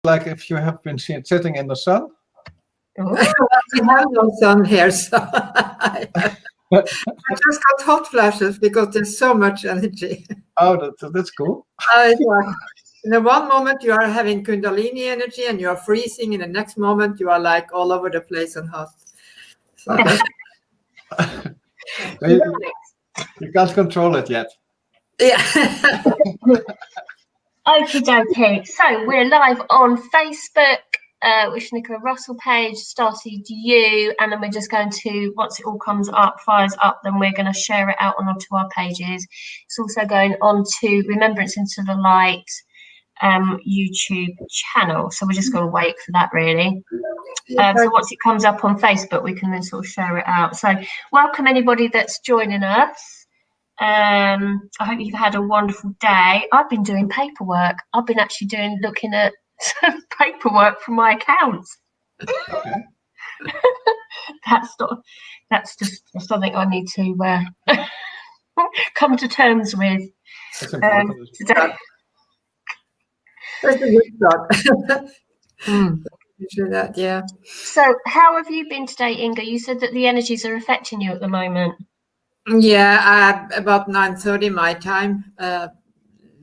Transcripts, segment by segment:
like if you have been sitting in the sun. We have no sun here, so I just got hot flashes because there's so much energy. Oh, that's cool. In the one moment you are having Kundalini energy and you are freezing, in the next moment you are like all over the place and hot. So you can't control it yet. Yeah. Okie dokie. So we're live on Facebook, with Nicola Russell page, Starseed You, and then we're just going to, once it all comes up, fires up, then we're going to share it out onto our pages. It's also going on to Remembrance into the Light YouTube channel. So we're just going to wait for that, really. So once it comes up on Facebook, we can then sort of share it out. So welcome anybody that's joining us. I hope you've had a wonderful day. I've been doing paperwork. I've been actually looking at some paperwork for my accounts. Okay. That's just something I need to come to terms with today. That's a good start. Yeah. So how have you been today, Inga? You said that the energies are affecting you at the moment. Yeah, about 9:30 my time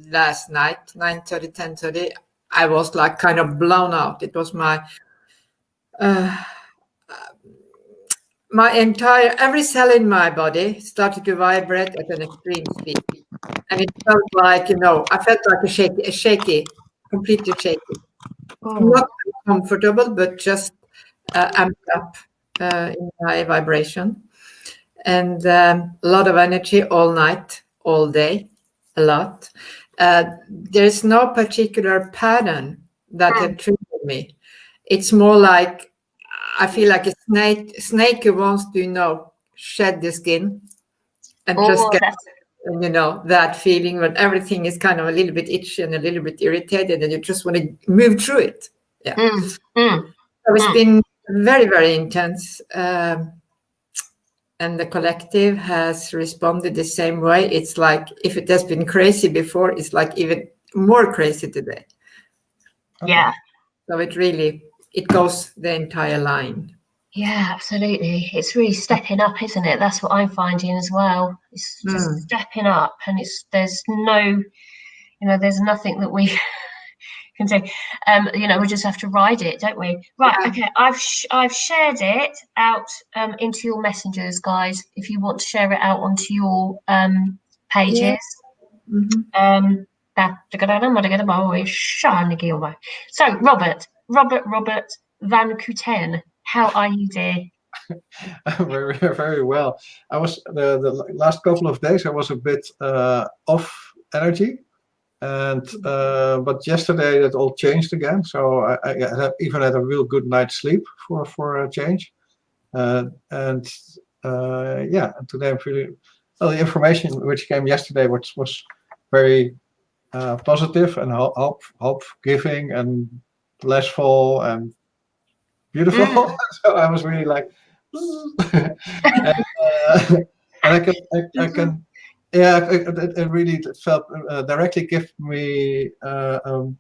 last night, 9:30, 10:30, I was like kind of blown out. It was my every cell in my body started to vibrate at an extreme speed. And it felt like, I felt like a shaky, completely shaky. Not comfortable, but just amped up in my vibration. And a lot of energy all night, all day, a lot. There's no particular pattern that had triggered me. It's more like I feel like a snake who wants to, shed the skin and just get, that feeling when everything is kind of a little bit itchy and a little bit irritated, and you just want to move through it. Yeah. So it's been very, very intense. And the collective has responded the same way. It's like if it has been crazy before, it's like even more crazy today. Yeah. So it goes the entire line. Yeah, absolutely. It's really stepping up, isn't it? That's what I'm finding as well. It's just stepping up, and there's no, there's nothing that we can do. We just have to ride it, don't we? Right. Okay. I've shared it out into your messengers, guys. If you want to share it out onto your pages. Yeah. So Robert Van Kooten, how are you, dear? Very, very well. I was the last couple of days I was a bit off energy. And but yesterday that all changed again. So I even had a real good night's sleep for a change. And today I'm feeling the information which came yesterday, which was very positive and hope giving and blissful and beautiful. So I was really like, and I can. Yeah, it really felt directly give me an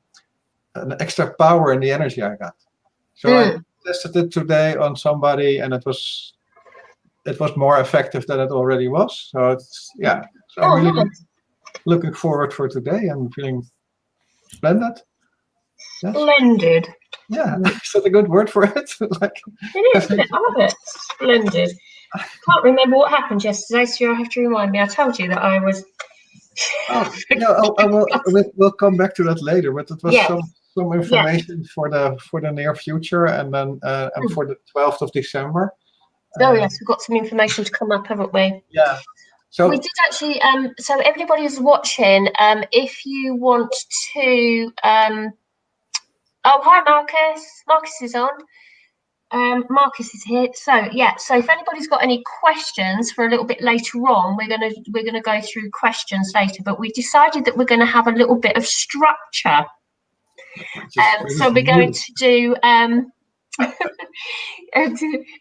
extra power in the energy I got. So I tested it today on somebody, and it was more effective than it already was. So So I'm really looking forward for today and feeling splendid. Yes. Splendid. Yeah, is that a good word for it? It is. I love it. Splendid. I can't remember what happened yesterday, so you'll have to remind me. I told you that I was. We'll come back to that later. But it was some information for the near future, and then and for the 12th of December. Yes, we've got some information to come up, haven't we? Yeah. So we did actually. So everybody who's watching, if you want to. Oh, hi, Marcus. Marcus is on. Marcus is here. So if anybody's got any questions for a little bit later on, we're gonna go through questions later. But we decided that we're going to have a little bit of structure. So we're going to do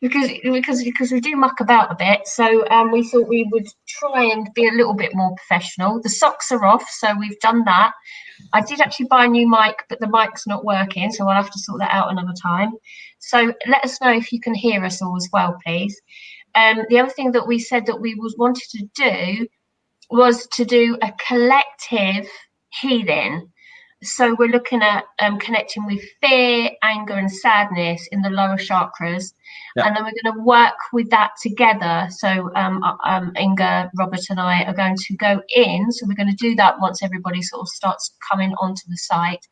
because we do muck about a bit, so we thought we would try and be a little bit more professional. The socks are off, so we've done that. I did actually buy a new mic, but the mic's not working, so I'll have to sort that out another time. So let us know if you can hear us all as well, please. The other thing that we said that we wanted to do was to do a collective healing. So we're looking at connecting with fear, anger, and sadness in the lower chakras. Yeah. And then we're going to work with that together. So Inga, Robert, and I are going to go in. So we're going to do that once everybody sort of starts coming onto the site.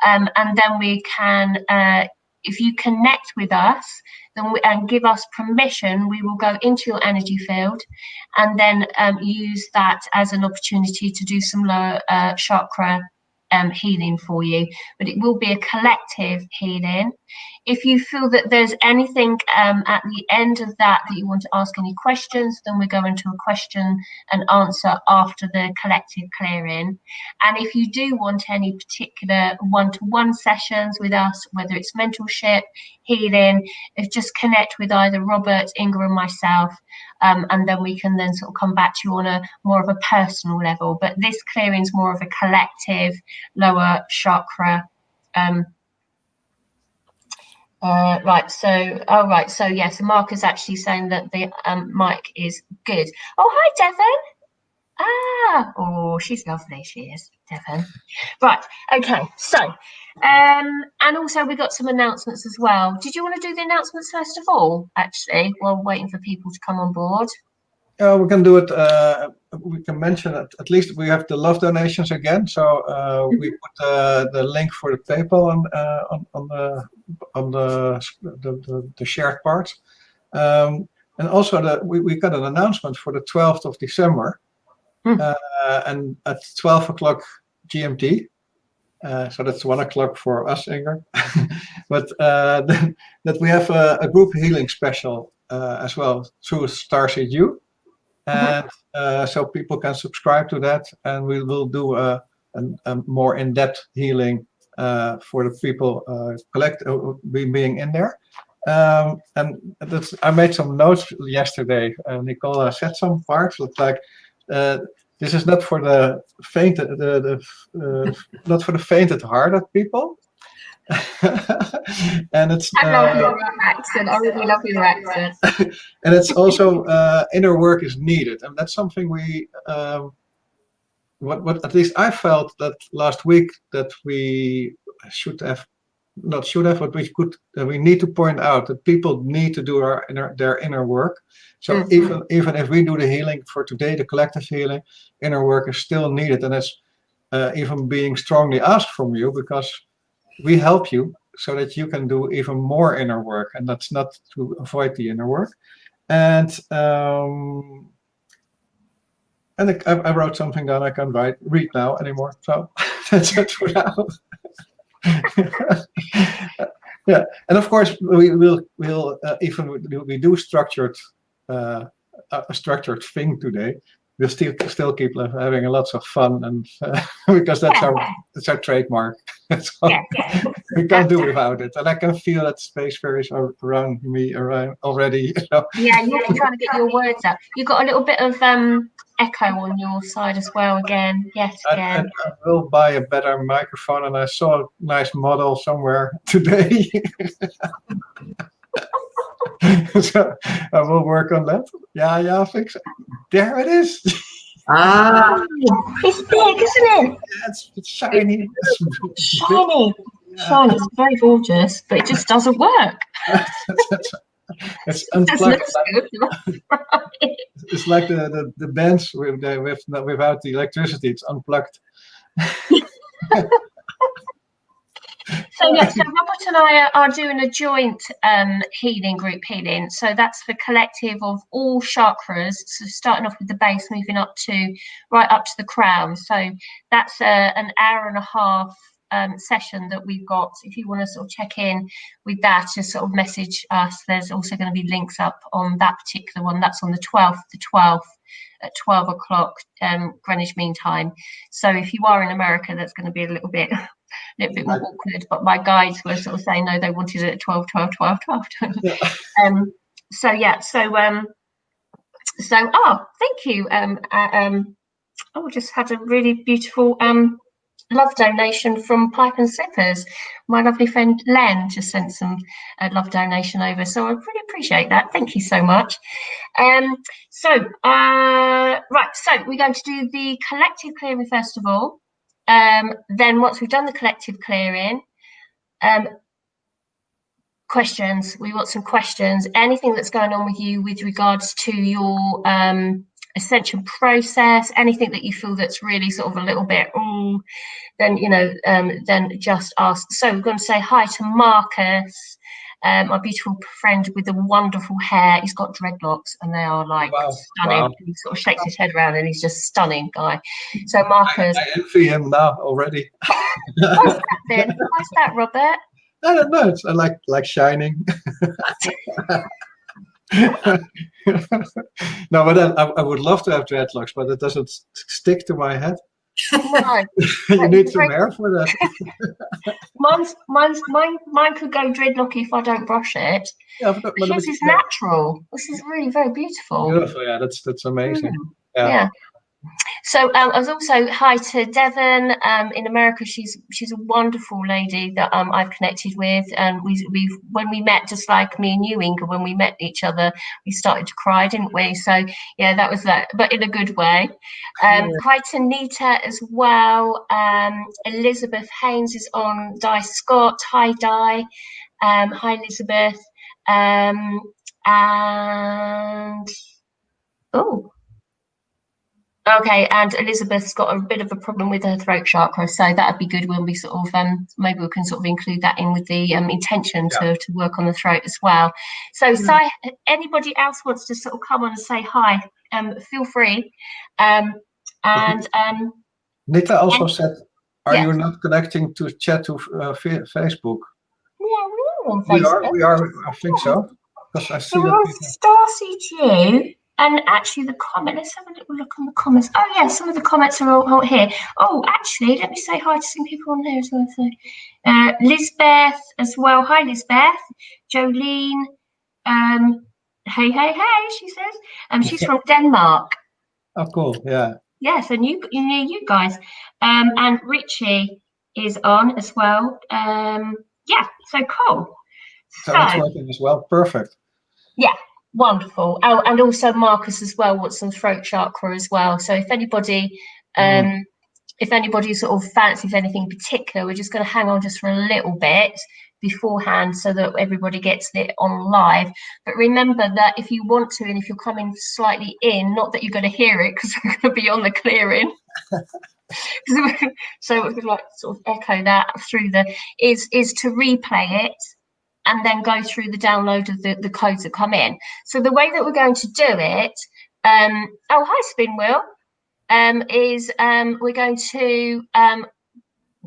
And then we can, if you connect with us and give us permission, we will go into your energy field and then use that as an opportunity to do some lower chakra healing for you, but it will be a collective healing. If you feel that there's anything at the end of that you want to ask any questions, then we go into a question and answer after the collective clearing. And if you do want any particular one-to-one sessions with us, whether it's mentorship, healing, just connect with either Robert, Inga, and myself, and then we can then sort of come back to you on a more of a personal level. But this clearing is more of a collective lower chakra. Right, so yes, so Mark is actually saying that the mic is good. Oh, hi, Devon. Oh, she's lovely, she is, Devon. Right, okay, so and also we got some announcements as well. Did you want to do the announcements first of all, actually, while waiting for people to come on board? We can do it. We can mention it. At least we have the love donations again. So we put the link for the PayPal on the shared part. And also we got an announcement for the 12th of December, and at 12 o'clock GMT. So that's 1 o'clock for us, Inger. But that we have a group healing special as well through Starseed U. And so people can subscribe to that, and we will do a more in-depth healing for the people being in there. And I made some notes yesterday. Nicola said some parts like this is not for the faint, not for the faint-hearted people. And it's I love your accent. I really love your accent. And it's also inner work is needed, and that's something we what at least I felt that last week that we but we need to point out that people need to do their inner work. So even if we do the healing for today, the collective healing, inner work is still needed, and it's even being strongly asked from you, because we help you so that you can do even more inner work, and that's not to avoid the inner work. And I wrote something that I can read now anymore. So that's it for now. Yeah, and of course we'll do structured a structured thing today. We'll still keep having lots of fun, and because that's our trademark. So we can't do without it, and I can feel that space varies around me already. Yeah, you're trying to get your words out. You've got a little bit of echo on your side as well. Again, yes, again. I will buy a better microphone, and I saw a nice model somewhere today. So I will work on that. Yeah, I think so. There it is. It's big, isn't it? Yeah, it's shiny. Shiny. Shiny. It's very gorgeous, but it just doesn't work. It's unplugged. Right. It's like the bands without the electricity. It's unplugged. So Robert and I are doing a joint group healing. So that's the collective of all chakras. So starting off with the base, moving right up to the crown. So that's an hour and a half session that we've got. If you want to sort of check in with that, just sort of message us. There's also going to be links up on that particular one. That's on the 12th at 12 o'clock Greenwich Mean Time. So if you are in America, that's going to be a little bit little bit more awkward. But my guides were sort of saying no, they wanted it at 12. Yeah. So thank you. Just had a really beautiful love donation from Pipe and Slippers. My lovely friend Len just sent some love donation over, so I really appreciate that. Thank you so much. So we're going to do the collective clearing first of all. Then once we've done the collective clearing, questions. We want some questions. Anything that's going on with you with regards to your ascension process, anything that you feel that's really sort of a little bit, then then just ask. So we're going to say hi to Marcus, my beautiful friend with the wonderful hair. He's got dreadlocks and they are like stunning. Wow. He sort of shakes his head around and he's just stunning guy. So Marcus, I envy him now already. what's that then? What's that, Robert? I don't know. It's like shining. No, but then I would love to have dreadlocks, but it doesn't stick to my head. No, you need some hair for that. Mine could go dreadlocky if I don't brush it. Yeah, His is natural. This is really very beautiful. Beautiful, yeah. That's amazing. Yeah. So I was also hi to Devon in America. She's a wonderful lady that I've connected with, and we've when we met, just like me and you, Inga, when we met each other, we started to cry, didn't we? So yeah, that was that, but in a good way. Hi to Nita as well. Elisabeth Haynes is on. Di Scott, hi Di. Hi Elisabeth. And okay, and Elisabeth's got a bit of a problem with her throat chakra, so that would be good when we sort of maybe we can sort of include that in with the intention to work on the throat as well. So, anybody else wants to sort of come on and say hi? Feel free. Nita also said, "Are you not connecting to chat to Facebook?" Yeah, we are on Facebook. We are. I think so. Because I see so we're on StarCG. And actually, the comment, let's have a little look on the comments. Oh, yeah, some of the comments are all here. Oh, actually, let me say hi to some people on there as well. So, Lisbeth as well. Hi, Lisbeth. Jolene. Hey, she says. She's from Denmark. Oh, cool. Yeah. Yes, and you guys. And Richie is on as well. So cool. So that's working as well. Perfect. Yeah. Wonderful. Oh, and also Marcus as well wants some throat chakra as well. So if anybody sort of fancies anything particular, we're just going to hang on just for a little bit beforehand so that everybody gets it on live. But remember that if you want to, and if you're coming slightly in, not that you're going to hear it because we're going to be on the clearing. So we're going to like sort of echo that through is to replay it and then go through the download of the codes that come in. So the way that we're going to do it, hi Spin Wheel, is we're going to,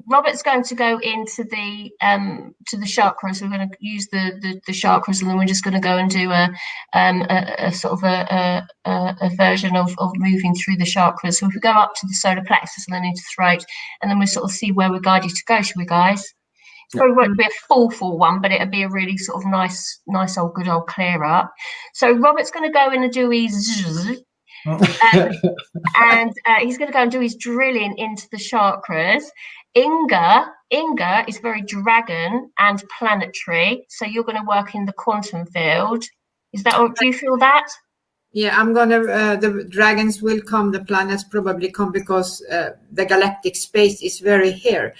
Robert's going to go into the to the chakras. We're going to use the chakras, and then we're just going to go and do a sort of a version of moving through the chakras. So if we go up to the solar plexus and then into throat, and then we'll sort of see where we're guided to go, shall we, guys? Probably won't be a full one, but it'll be a really sort of nice old good old clear up. So Robert's going to go in and do his and he's going to go and do his drilling into the chakras. Inga is very dragon and planetary, so you're going to work in the quantum field. Is that? Do you feel that? Yeah, I'm gonna. The dragons will come. The planets probably come because the galactic space is very here.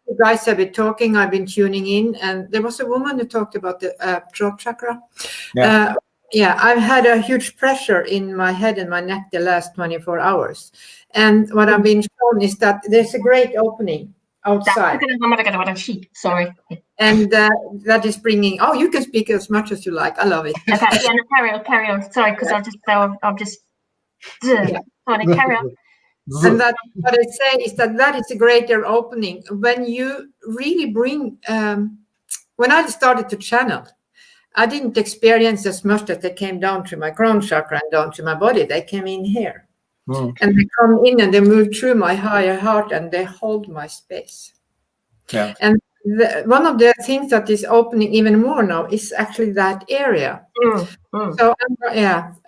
You guys have been talking, I've been tuning in, and there was a woman who talked about the throat chakra. I've had a huge pressure in my head and my neck the last 24 hours. And what I've been shown is that there's a great opening outside. Sorry. And that is bringing, you can speak as much as you like. I love it. Okay, carry on. Sorry, because I'm just carry on. And that what I say is that is a greater opening when you really bring. When I started to channel, I didn't experience as much that they came down to my crown chakra and down to my body. They came in here, and they come in and they move through my higher heart and they hold my space. Yeah. And one of the things that is opening even more now is actually that area. So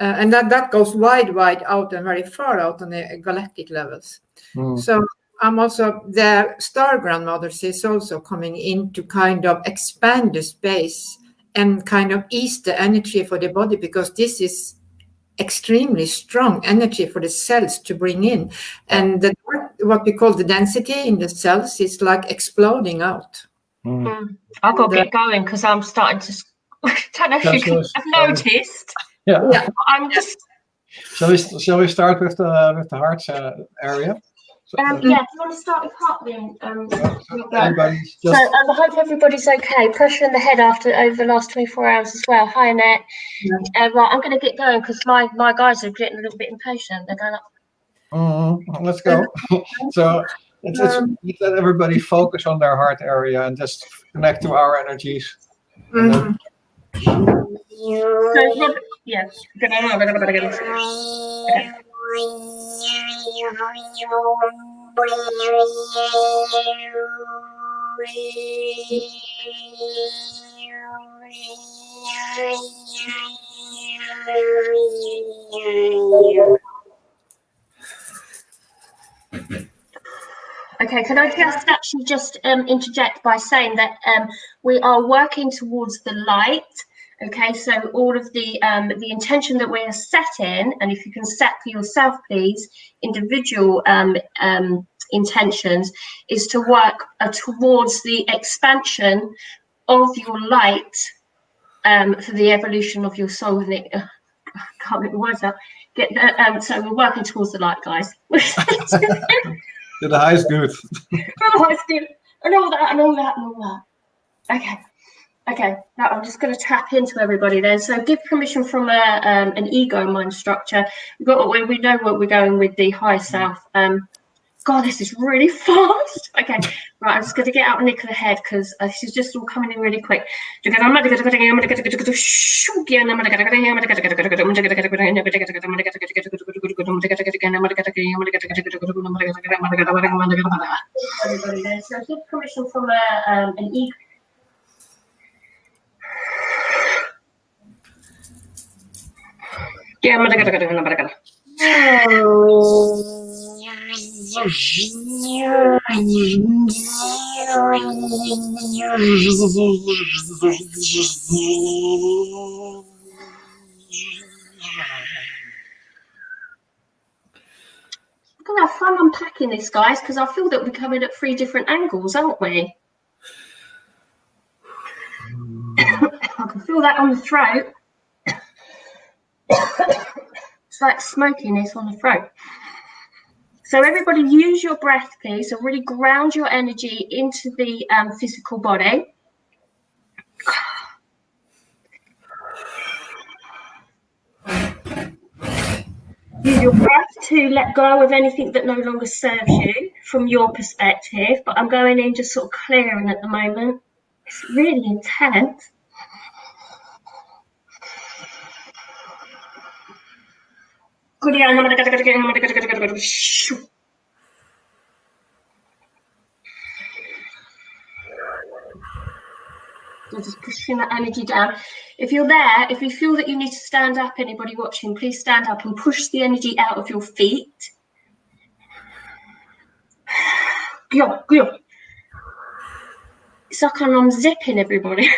and that goes wide out and very far out on the galactic levels. So I'm also, the star grandmothers is also coming in to kind of expand the space and kind of ease the energy for the body, because this is extremely strong energy for the cells to bring in. And what we call the density in the cells is like exploding out. I've got to get going because I'm starting to, I don't know if you have noticed. Yeah. I'm just. Shall we start with the heart area? Yeah, if you want to start with heart then. Everybody's just... So I hope everybody's okay. Pressure in the head over the last 24 hours as well. Hi, Annette. Right, I'm going to get going because my guys are getting a little bit impatient. They're going up. Let's go. So let's let everybody focus on their heart area and just connect to our energies. So, yeah. Okay. Okay, can I just interject by saying that we are working towards the light. Okay, so all of the intention that we are setting, and if you can set for yourself, please, individual intentions, is to work towards the expansion of your light for the evolution of your soul. And I can't get the words out. So we're working towards the light, guys. The high is good. And all that. Okay. Now I'm just going to tap into everybody then. So give permission from an ego mind structure. We know what we're going with the higher self. God, this is really fast. Okay, right. I'm just going to get out Nick of the head because this is just all coming in really quick. So give permission from an ego. Yeah, We're going to have fun unpacking this, guys, because I feel that we're coming at 3 different angles, aren't we? I can feel that on the throat. It's like smokiness on the throat. So everybody use your breath, please. So really ground your energy into the physical body. Use your breath to let go of anything that no longer serves you from your perspective. But I'm going in just sort of clearing at the moment. It's really intense. Just pushing that energy down. If you're there, if you feel that you need to stand up, anybody watching, please stand up and push the energy out of your feet. It's like I'm unzipping everybody.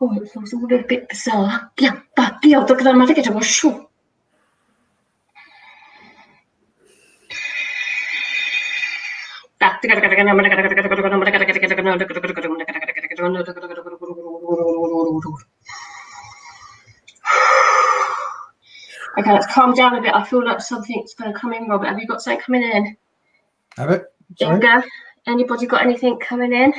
Oh, it feels all a bit bizarre. Okay, let's calm down a bit. I feel like something's going to come in, Robert. Have you got something coming in? Have it? There you go. Anybody got anything coming in?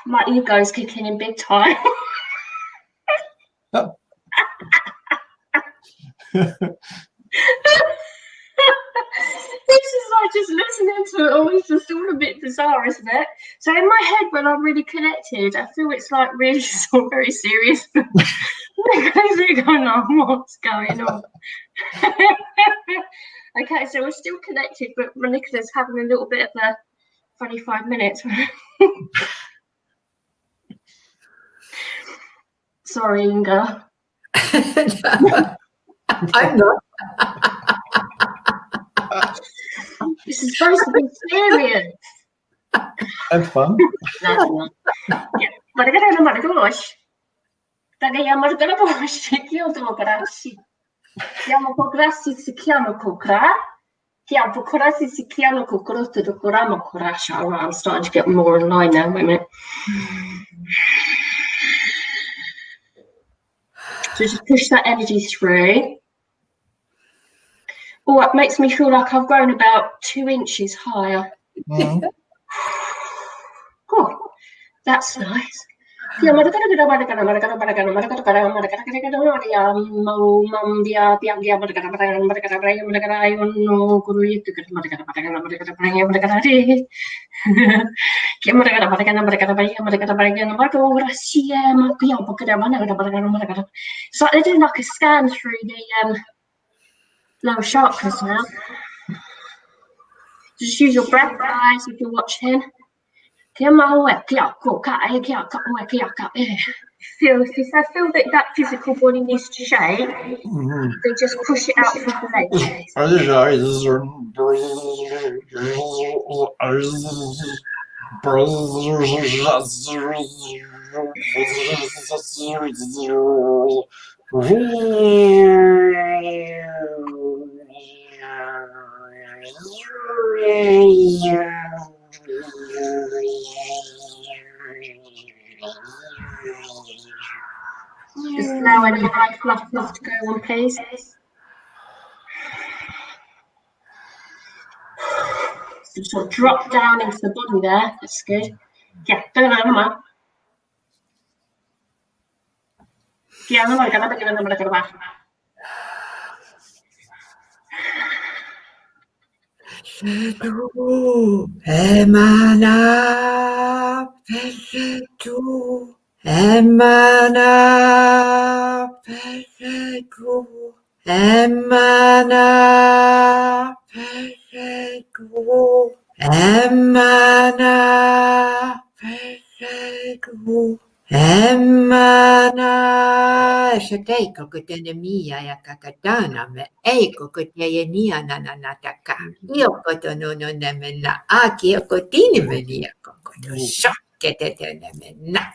My ego's kicking in big time. This is like just listening to it all. It's just all a bit bizarre, isn't it? So in my head, when I'm really connected, I feel it's like really sort of very serious. Going on, what's going on? Okay, so we're still connected, but Nicola's having a little bit of a funny 5 minutes. Sorry, Inga. I'm not. This is supposed to be serious. And fun. Ma ragazzi, non mi riconosci. Tagliamo il grassi, io devo grassi. Chiamo con grassi, si chiama con gra. Chiamo con grassi, si chiama con grotto, doctoramo con rascia. I'm starting to get more in line now, wait a minute. So just push that energy through. Oh, it makes me feel like I've grown about 2 inches higher. Mm. Oh, that's nice. It's like they're doing like a scan through the lower chakras now. Just use your breath, guys, if you're watching. I feel that physical body needs to shake. They just push it out through the legs. Just allow any high fluff to go on, please. So sort of drop down into the body there. That's good. Yeah, don't know, come on. Yeah, no, Shateiko kutenemia ya kakatana me eiko kuteyenia nananataka. Io kotono no nemena aki kotini menia kokoto shokete nemena.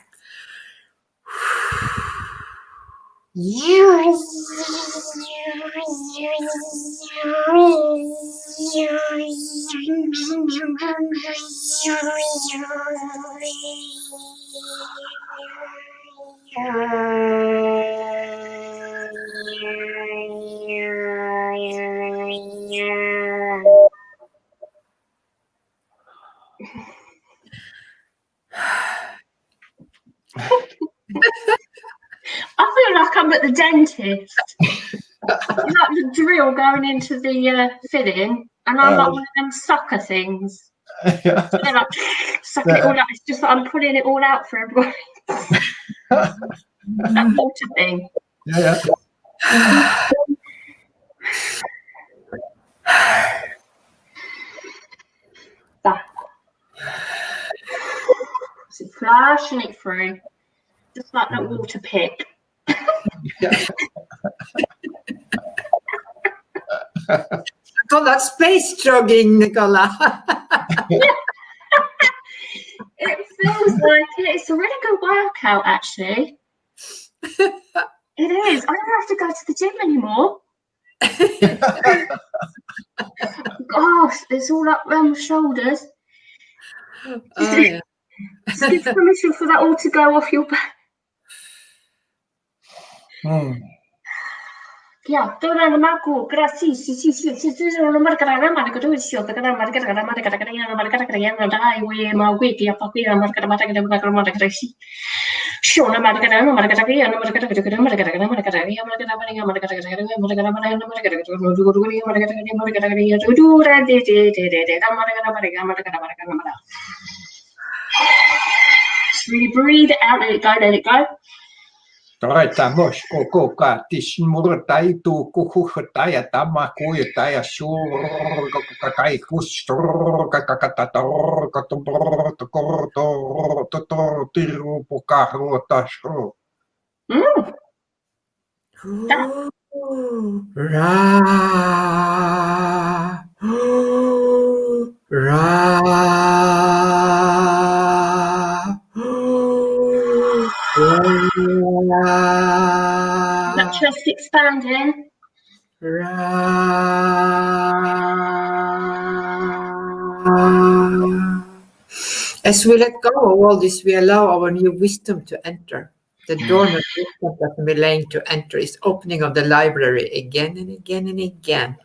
I feel like I'm at the dentist. Like the drill going into the filling, and I'm like one of them sucker things. Yeah. So they're like sucking it all out. It's just that I'm pulling it all out for everybody. That water thing. Yeah. That. So flashing it through, just like that water pick. Yeah. I call that space jogging, Nicola. It feels like it's a really good workout, actually. It is. I don't have to go to the gym anymore. Gosh, it's all up around my shoulders. Yeah. Just give permission for that all to go off your back. Yeah, don't Marco, gracias. Really breathe out, let it go. Tamos koko ka tismur tai tu kuku tai tama kuya tai sur kai kustor kakatator kator to tiru pokaro tasho. Ra. Ra. That chest expanding. As we let go of all this, we allow our new wisdom to enter. The dormant wisdom that we're laying to enter is opening of the library again and again and again.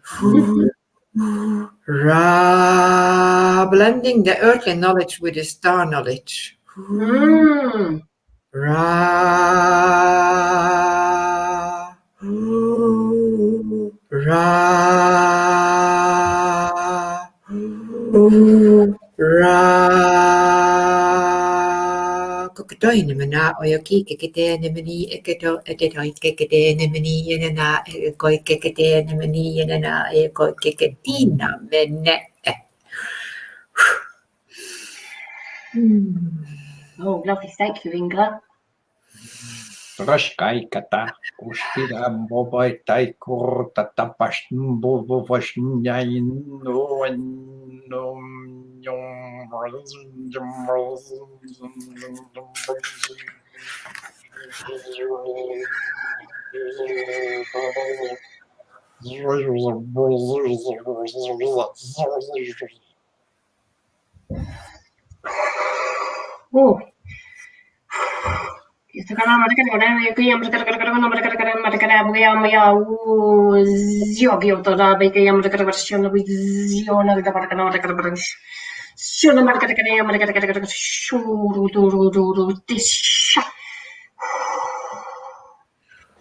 Ra, blending the earthly knowledge with the star knowledge. Ra. Ra. Ra. Kokotoi namana oyoki kekete namani eketo etetoi kekete namani yanana ekoi kekete namani yanana ekoi keketina mene. Oh, lovely. Thank you, Inga. Raskai kata uspira bobai tai kur tatapas bobo vasnyain no Oh.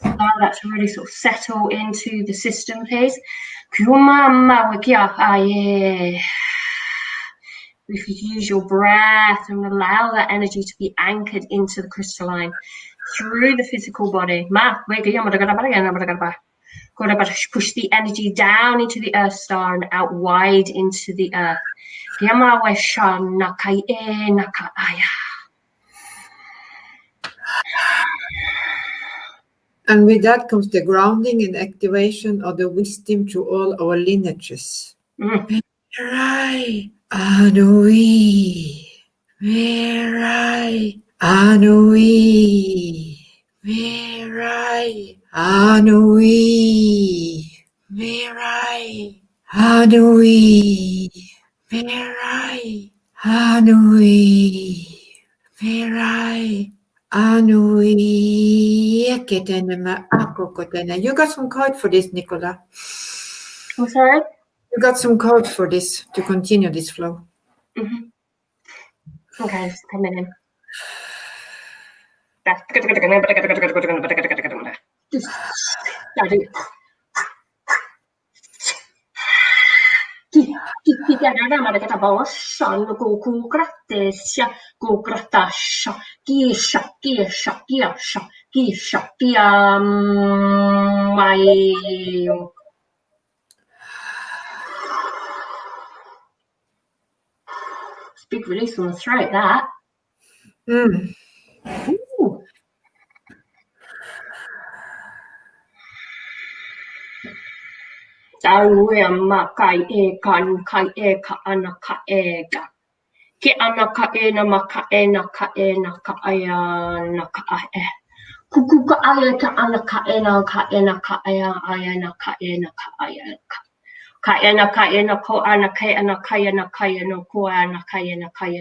Now that's really sort of settle into the system, please. If you use your breath and allow that energy to be anchored into the crystalline through the physical body. Push the energy down into the earth star and out wide into the earth. And with that comes the grounding and activation of the wisdom through all our lineages. Mirai Anui. Mirai Anui. Mirai Anui. Mirai Anui. Mirai Anui. Mirai Anui. You got some code for this, Nicola? I'm sorry? You got some code for this to continue this flow. Okay, just coming in. Big release on the throat, that. Mm. Ooh. Kai e ka ana ka e ga. Ke ana ka e na ma ka e na ka e na ka aya na ka e. Kuku ka aya ka ana ka e na ka e na ka aya na ka e na ka aya ka. Ka e na ko ana ka e na ka e no ko ana ka e na ka a.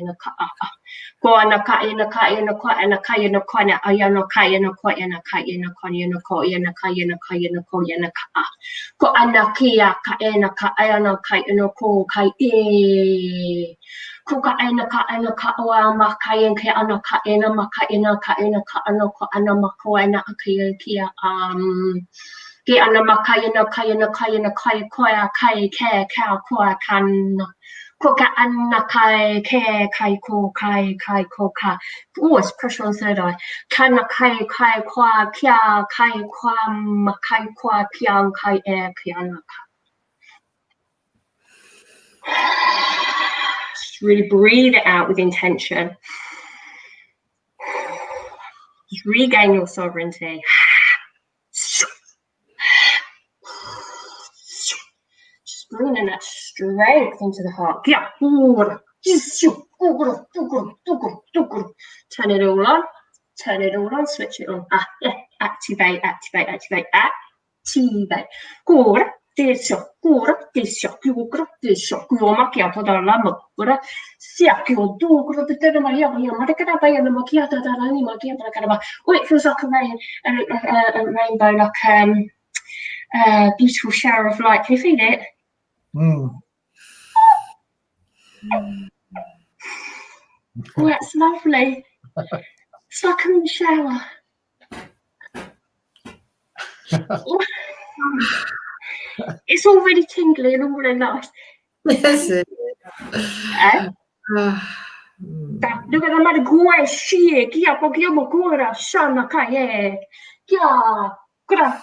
Ko ana ka e na ko ana ka e na ko na aya no ka e na ko ana ka e na ko ni no ko e na ka e na ko e na ka a. Ko ana kia ka e na ka aya no ka e no ko kai e. Ko ka e na ka o ma ka e ke ana ka e na ma ka e na ka ana ko ana ma ko ana kia ke ana makai na kai koia kai ke ka koa kan ko ka ana kai ke kai ko ka. Oh, it's pressure on third eye. Kana kai kwa kia kai kwa makai kwa kia kai e kia ana ka. Just really breathe it out with intention. Just regain your sovereignty. Just bringing that strength into the heart. Turn it all on. Turn it all on. Switch it on. Activate. Oh, it feels like a rainbow, like beautiful shower of light. Can you feel it? Oh, that's lovely. It's like a shower. It's already tingly and already nice. Yes. Look at the matter. Go she kia pokora shana kaye kia gra.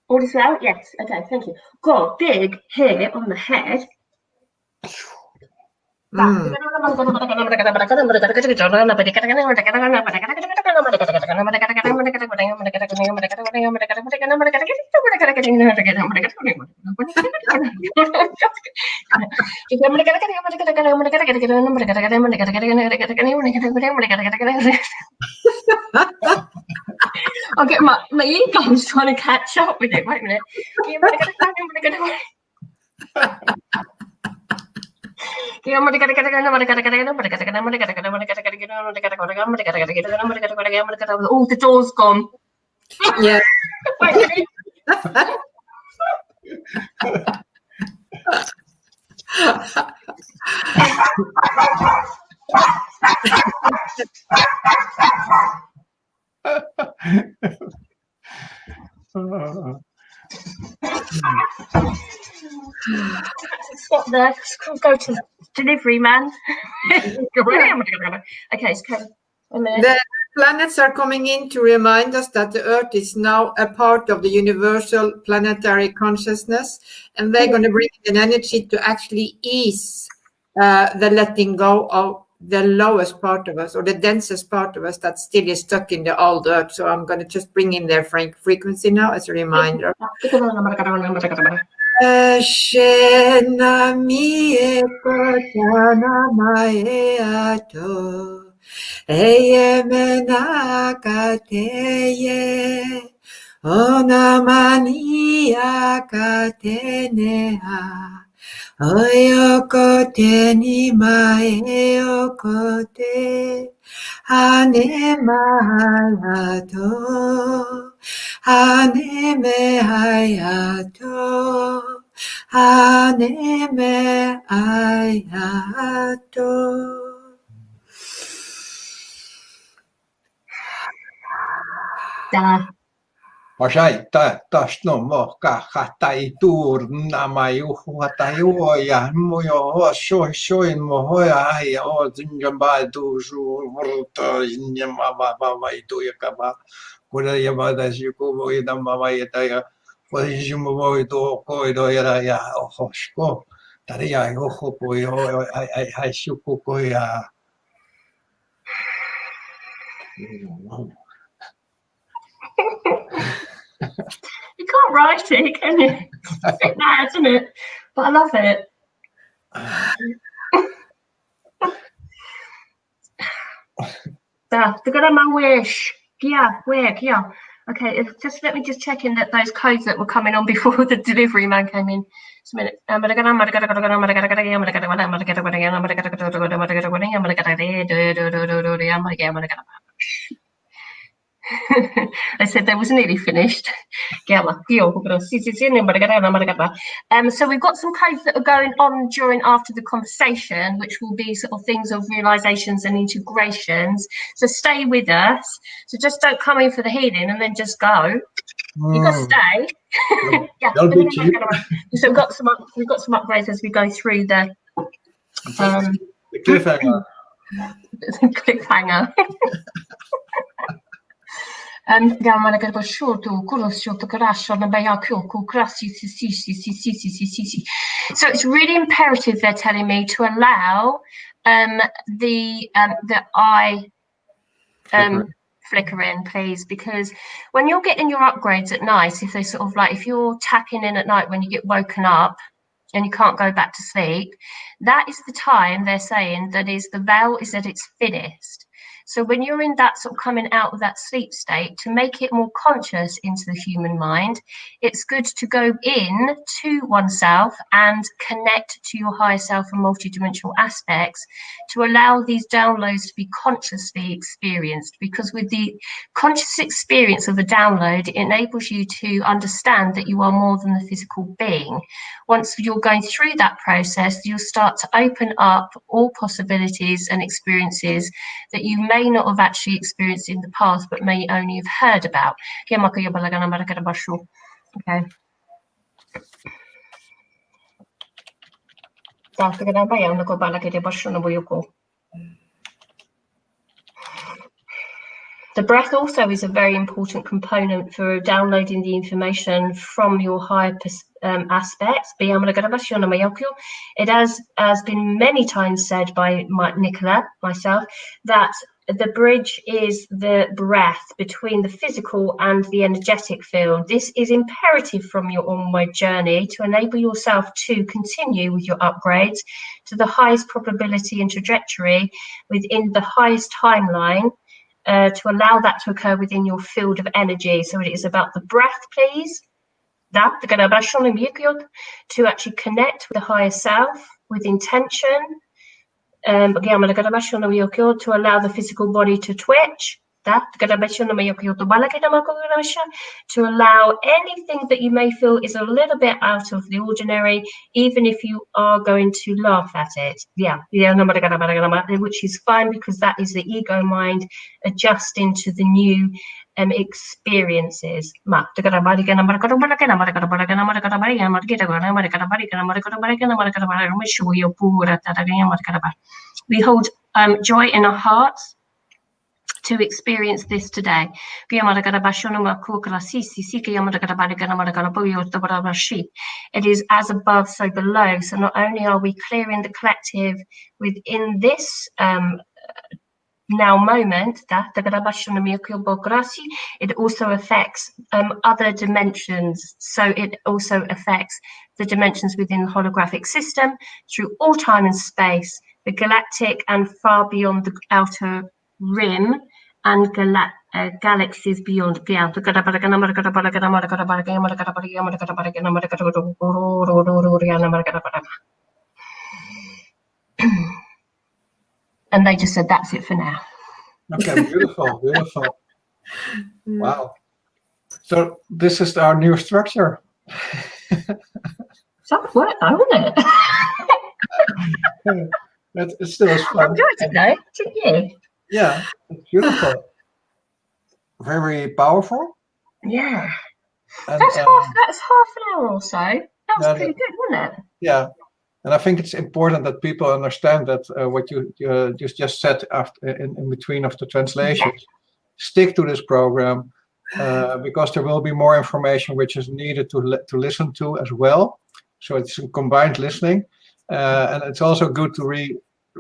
All this well? Yes. Okay, thank you. Got big hair on the head. I'll get my ego's trying to catch up with it. Wait a minute. Oh, the door's gone. Yeah. Wait a minute. Stop there. Go to delivery man. Okay, it's Kevin. The planets are coming in to remind us that the Earth is now a part of the universal planetary consciousness, and they're going to bring an energy to actually ease the letting go of the lowest part of us, or the densest part of us that still is stuck in the old Earth. So I'm going to just bring in their frequency now as a reminder. Eye menakateye onamania katenea oyokote ni mae okote haneme hayato. Oshai ta no mo ka hatai tur namayu hatayo ya moyo ho shoy mo hoya ai o zinjamba tu su vorta nyama baba itu ya kaba kula ya bada shiku mo ida mama ita ya Fajimo itu ko itu ya hoshko tari ya ho po yo ai shuku ko ya You can't write it, can you? It's a bit mad, isn't it? But I love it. My wish. Yeah. Okay, just let me just check in that those codes that were coming on before the delivery man came in. Just a minute. I said they was nearly finished. So we've got some codes that are going on during after the conversation, which will be sort of things of realizations and integrations. So stay with us. So just don't come in for the healing and then just go. You got to stay. Yeah. So we've got some upgrades as we go through the cliffhanger. Cliffhanger. So it's really imperative, they're telling me, to allow the eye flicker in, please, because when you're getting your upgrades at night, if they sort of like, if you're tapping in at night when you get woken up and you can't go back to sleep, that is the time they're saying that is the veil is at its thinnest. So when you're in that sort of coming out of that sleep state, to make it more conscious into the human mind, it's good to go in to oneself and connect to your higher self and multidimensional aspects to allow these downloads to be consciously experienced. Because with the conscious experience of a download, it enables you to understand that you are more than the physical being. Once you're going through that process, you'll start to open up all possibilities and experiences that you may not have actually experienced in the past, but may only have heard about. Okay. The breath also is a very important component for downloading the information from your higher aspects. It has been many times said by Nicola, myself, that the bridge is the breath between the physical and the energetic field. This is imperative from your onward journey to enable yourself to continue with your upgrades to the highest probability and trajectory within the highest timeline. To allow that to occur within your field of energy. So it is about the breath, please. To actually connect with the higher self with intention. To allow the physical body to twitch. To allow anything that you may feel is a little bit out of the ordinary, even if you are going to laugh at it. Which is fine, because that is the ego mind adjusting to the new experiences. We hold joy in our hearts to experience this today. It is as above, so below. So not only are we clearing the collective within this now moment, it also affects other dimensions. So it also affects the dimensions within the holographic system through all time and space, the galactic and far beyond the outer rim, and galaxies beyond. And they just said, that's it for now. Okay, beautiful. Wow. So this is our new structure. That worked, though, wouldn't it? It still is fun. I enjoyed it, though, didn't you? Yeah, it's beautiful. Very powerful. Yeah. And, That's half an hour or so. That was pretty good, wasn't it? Yeah. And I think it's important that people understand that what you just said after in between of the translations, stick to this program because there will be more information which is needed to listen to as well. So it's a combined listening, and it's also good to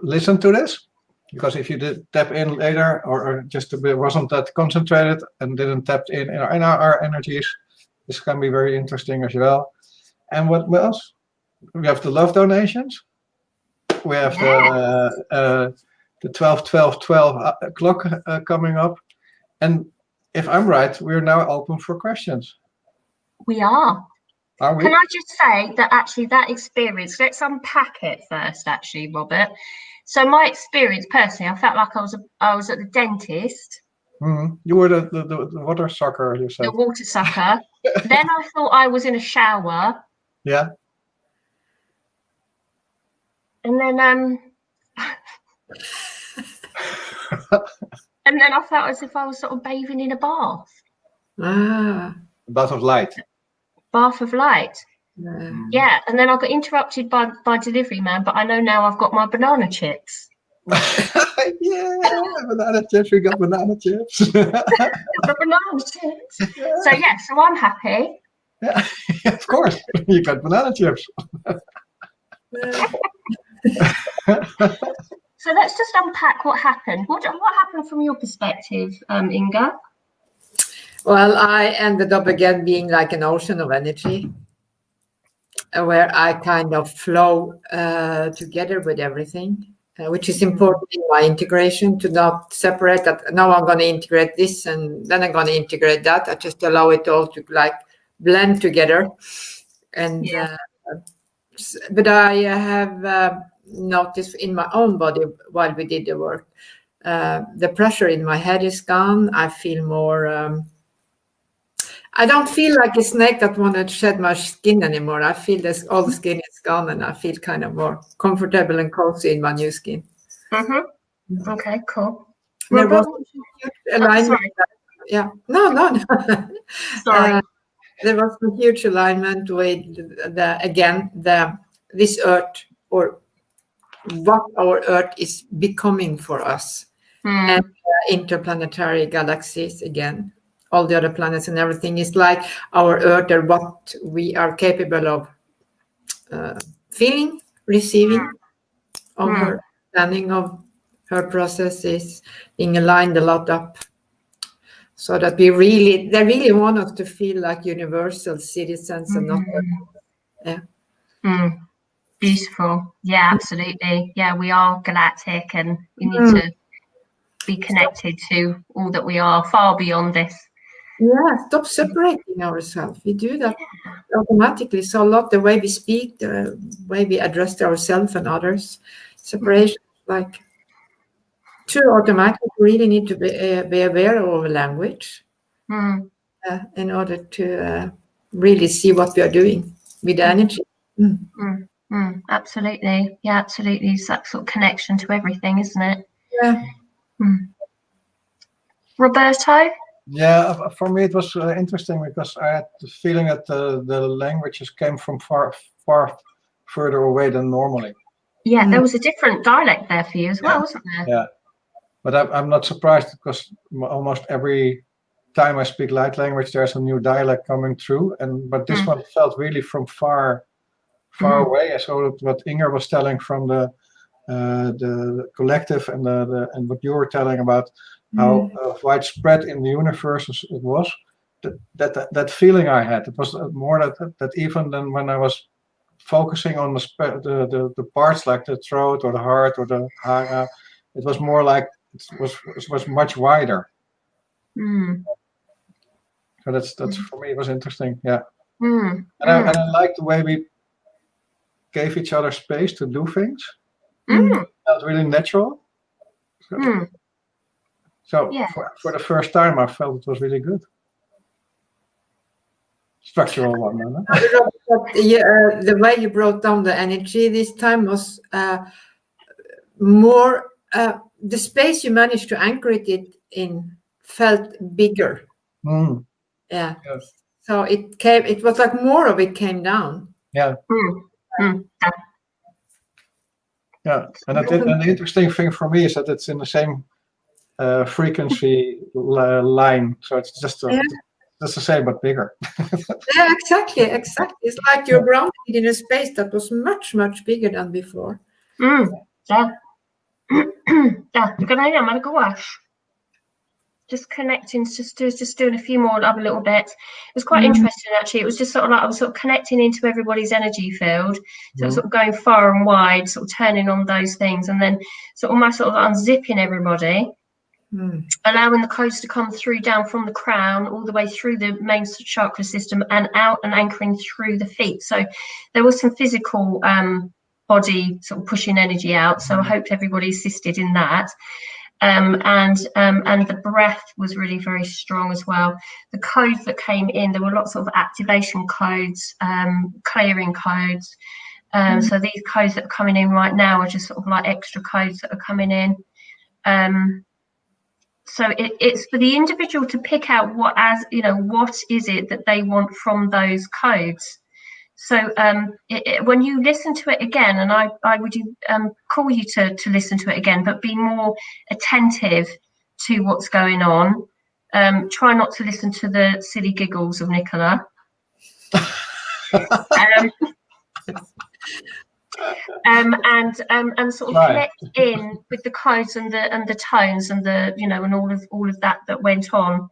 listen to this, because if you did tap in later or just a bit wasn't that concentrated and didn't tap in our energies, this can be very interesting as well. And what else? We have the love donations. We have the 12-12-12 clock coming up. And if I'm right, we're now open for questions. We are. Are we? Can I just say that actually that experience, let's unpack it first, actually, Robert. So my experience personally, I felt like I was at the dentist. You were the water sucker, you said. The water sucker. Then I thought I was in a shower. Yeah. And then and then I felt as if I was sort of bathing in a bath. Ah. A bath of light. Bath of light. Yeah. Yeah, and then I got interrupted by delivery man, but I know now I've got my banana chips. Yeah, banana chips. We got banana chips. The banana chips. Yeah. So I'm happy. Yeah, of course. You got banana chips. So let's just unpack what happened. What happened from your perspective, Inga? Well, I ended up again being like an ocean of energy, where I kind of flow together with everything, which is important in my integration, to not separate that. Now I'm going to integrate this and then I'm going to integrate that. I just allow it all to like blend together. And but I have noticed in my own body while we did the work, the pressure in my head is gone. I feel more. I don't feel like a snake that want to shed my skin anymore. I feel this all the skin is gone, and I feel kind of more comfortable and cozy in my new skin. Mm-hmm. Okay, cool. There was a huge alignment. Yeah, no. Sorry. There was a huge alignment with this Earth, or what our Earth is becoming for us, and interplanetary galaxies again. All the other planets and everything is like our Earth, or what we are capable of feeling, receiving, understanding of her processes, being aligned a lot up, so that they really want us to feel like universal citizens and not. Beautiful. Yeah, absolutely. Yeah, we are galactic, and we need to be connected to all that we are, far beyond this. Yeah, stop separating ourselves. We do that automatically. So a lot the way we speak, the way we address ourselves and others, separation, like too automatic. We really need to be aware of our language in order to really see what we are doing with the energy. Absolutely. Yeah, absolutely. It's that sort of connection to everything, isn't it? Yeah. Roberto? Yeah, for me it was interesting because I had the feeling that the languages came from far further away than normally. Yeah, there was a different dialect there for you as well, wasn't there? Yeah, but I'm not surprised, because almost every time I speak light language, there's a new dialect coming through, but this one felt really from far away. I saw what Inger was telling from the collective, and and what you were telling about how widespread in the universe it was. That feeling I had, it was more that even than when I was focusing on the parts like the throat or the heart or the hara, it was more like it was much wider. So that's for me, it was interesting. Yeah. And I like the way we gave each other space to do things. It felt really natural. So for the first time, I felt it was really good. Structural one, no? The way you brought down the energy this time was more, the space you managed to anchor it in felt bigger. Yeah. Yeah. So it was like more of it came down. Yeah. Yeah. And the interesting thing for me is that it's in the same frequency line. So it's just the same, but bigger. Yeah, exactly. It's like you're grounded in a space that was much, much bigger than before. Yeah. You're gonna hear I'm gouache. Just connecting, just doing a few more other little bits. It was quite interesting actually. It was just sort of like I was sort of connecting into everybody's energy field. So it was sort of going far and wide, sort of turning on those things, and then almost unzipping everybody. Allowing the codes to come through down from the crown all the way through the main chakra system and out and anchoring through the feet. So there was some physical body sort of pushing energy out. So I hope everybody assisted in that. And the breath was really very strong as well. The codes that came in, there were lots of activation codes, clearing codes. So these codes that are coming in right now are just sort of like extra codes that are coming in. So it's for the individual to pick out what is it that they want from those codes. So when you listen to it again, and I would call you to listen to it again, but be more attentive to what's going on. Try not to listen to the silly giggles of Nicola. And sort of connect in with the codes and the tones and and all of that went on,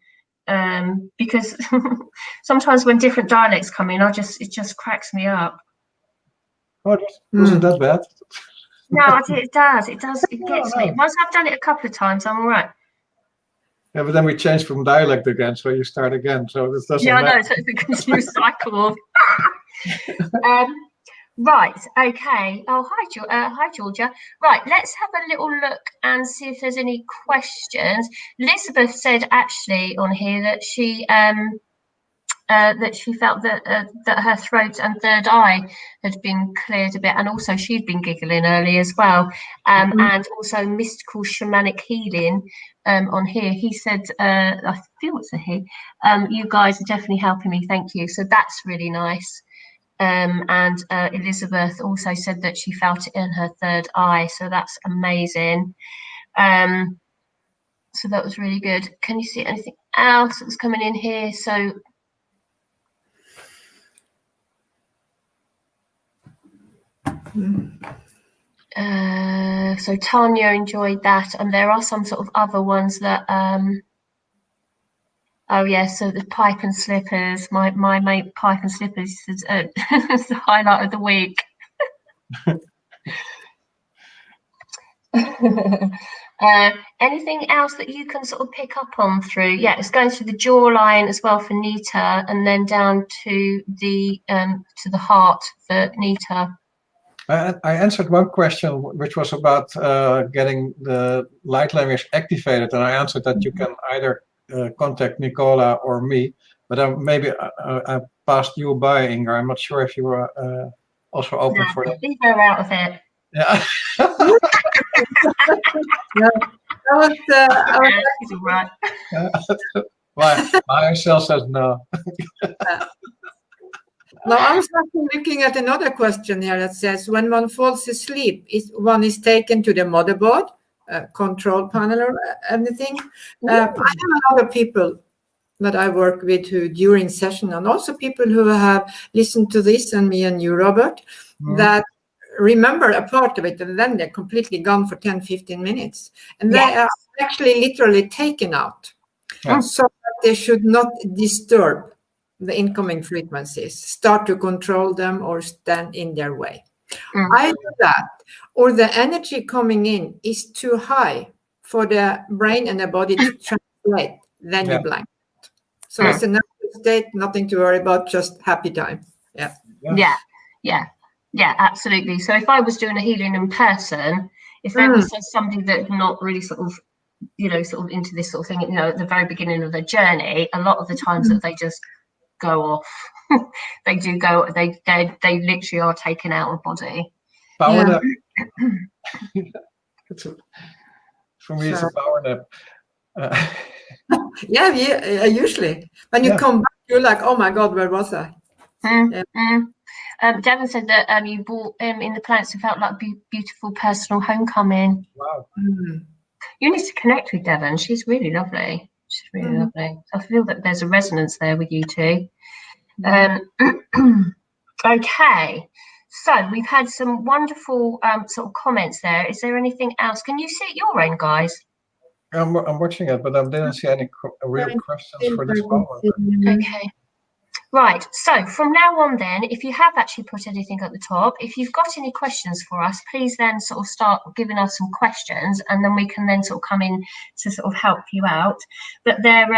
because sometimes when different dialects come in, it just cracks me up. Oh, it wasn't that bad. No, it does. It gets me. Once I've done it a couple of times, I'm all right. Yeah, but then we change from dialect again, so you start again. So this doesn't matter. I know. So it's a continuous cycle of. Right, okay. Oh, hi, Georgia. Right, let's have a little look and see if there's any questions. Elisabeth said actually on here that she felt that her throat and third eye had been cleared a bit, and also she'd been giggling early as well. And also mystical shamanic healing on here. He said, I feel it's a he. You guys are definitely helping me. Thank you. So that's really nice. And Elisabeth also said that she felt it in her third eye, so that's amazing. So that was really good. Can you see anything else that's coming in here? So so Tanya enjoyed that, and there are some sort of other ones that oh yeah, so the pipe and slippers. My mate pipe and slippers is the highlight of the week. Anything else that you can sort of pick up on through? Yeah, it's going through the jawline as well for Nita, and then down to the heart for Nita. I answered one question, which was about getting the light language activated, and I answered that you can either contact Nicola or me, but maybe I passed you by, Inger. I'm not sure if you were also open for that. Leave her out of it. Yeah. He's all right. My cell says no. Now I'm starting looking at another question here that says, when one falls asleep, one is taken to the motherboard, control panel or anything. I have a lot of people that I work with who during session, and also people who have listened to this and me and you, Robert, that remember a part of it, and then they're completely gone for 10-15 minutes, and they are actually literally taken out, so that they should not disturb the incoming frequencies, start to control them or stand in their way. Either that or the energy coming in is too high for the brain and the body to translate, then you blank. So it's a natural state, nothing to worry about, just happy time. Yeah, absolutely. So if I was doing a healing in person, if it was somebody that not really sort of into this sort of thing, at the very beginning of their journey, a lot of the times that they just go off, they literally are taken out of body. Power nap. For me, it's a power nap. Yeah, usually. When you come back, you're like, oh my God, where was I? Devon said that you bought in the planets, it felt like beautiful personal homecoming. Wow. You need to connect with Devon. She's really lovely. She's really lovely. I feel that there's a resonance there with you two. Okay. So we've had some wonderful sort of comments there. Is there anything else? Can you see it your end, guys? I'm watching it, but I didn't see any real questions for this moment. Okay. Right, so from now on then, if you have actually put anything at the top, if you've got any questions for us, please then sort of start giving us some questions, and then we can then sort of come in to sort of help you out. But they're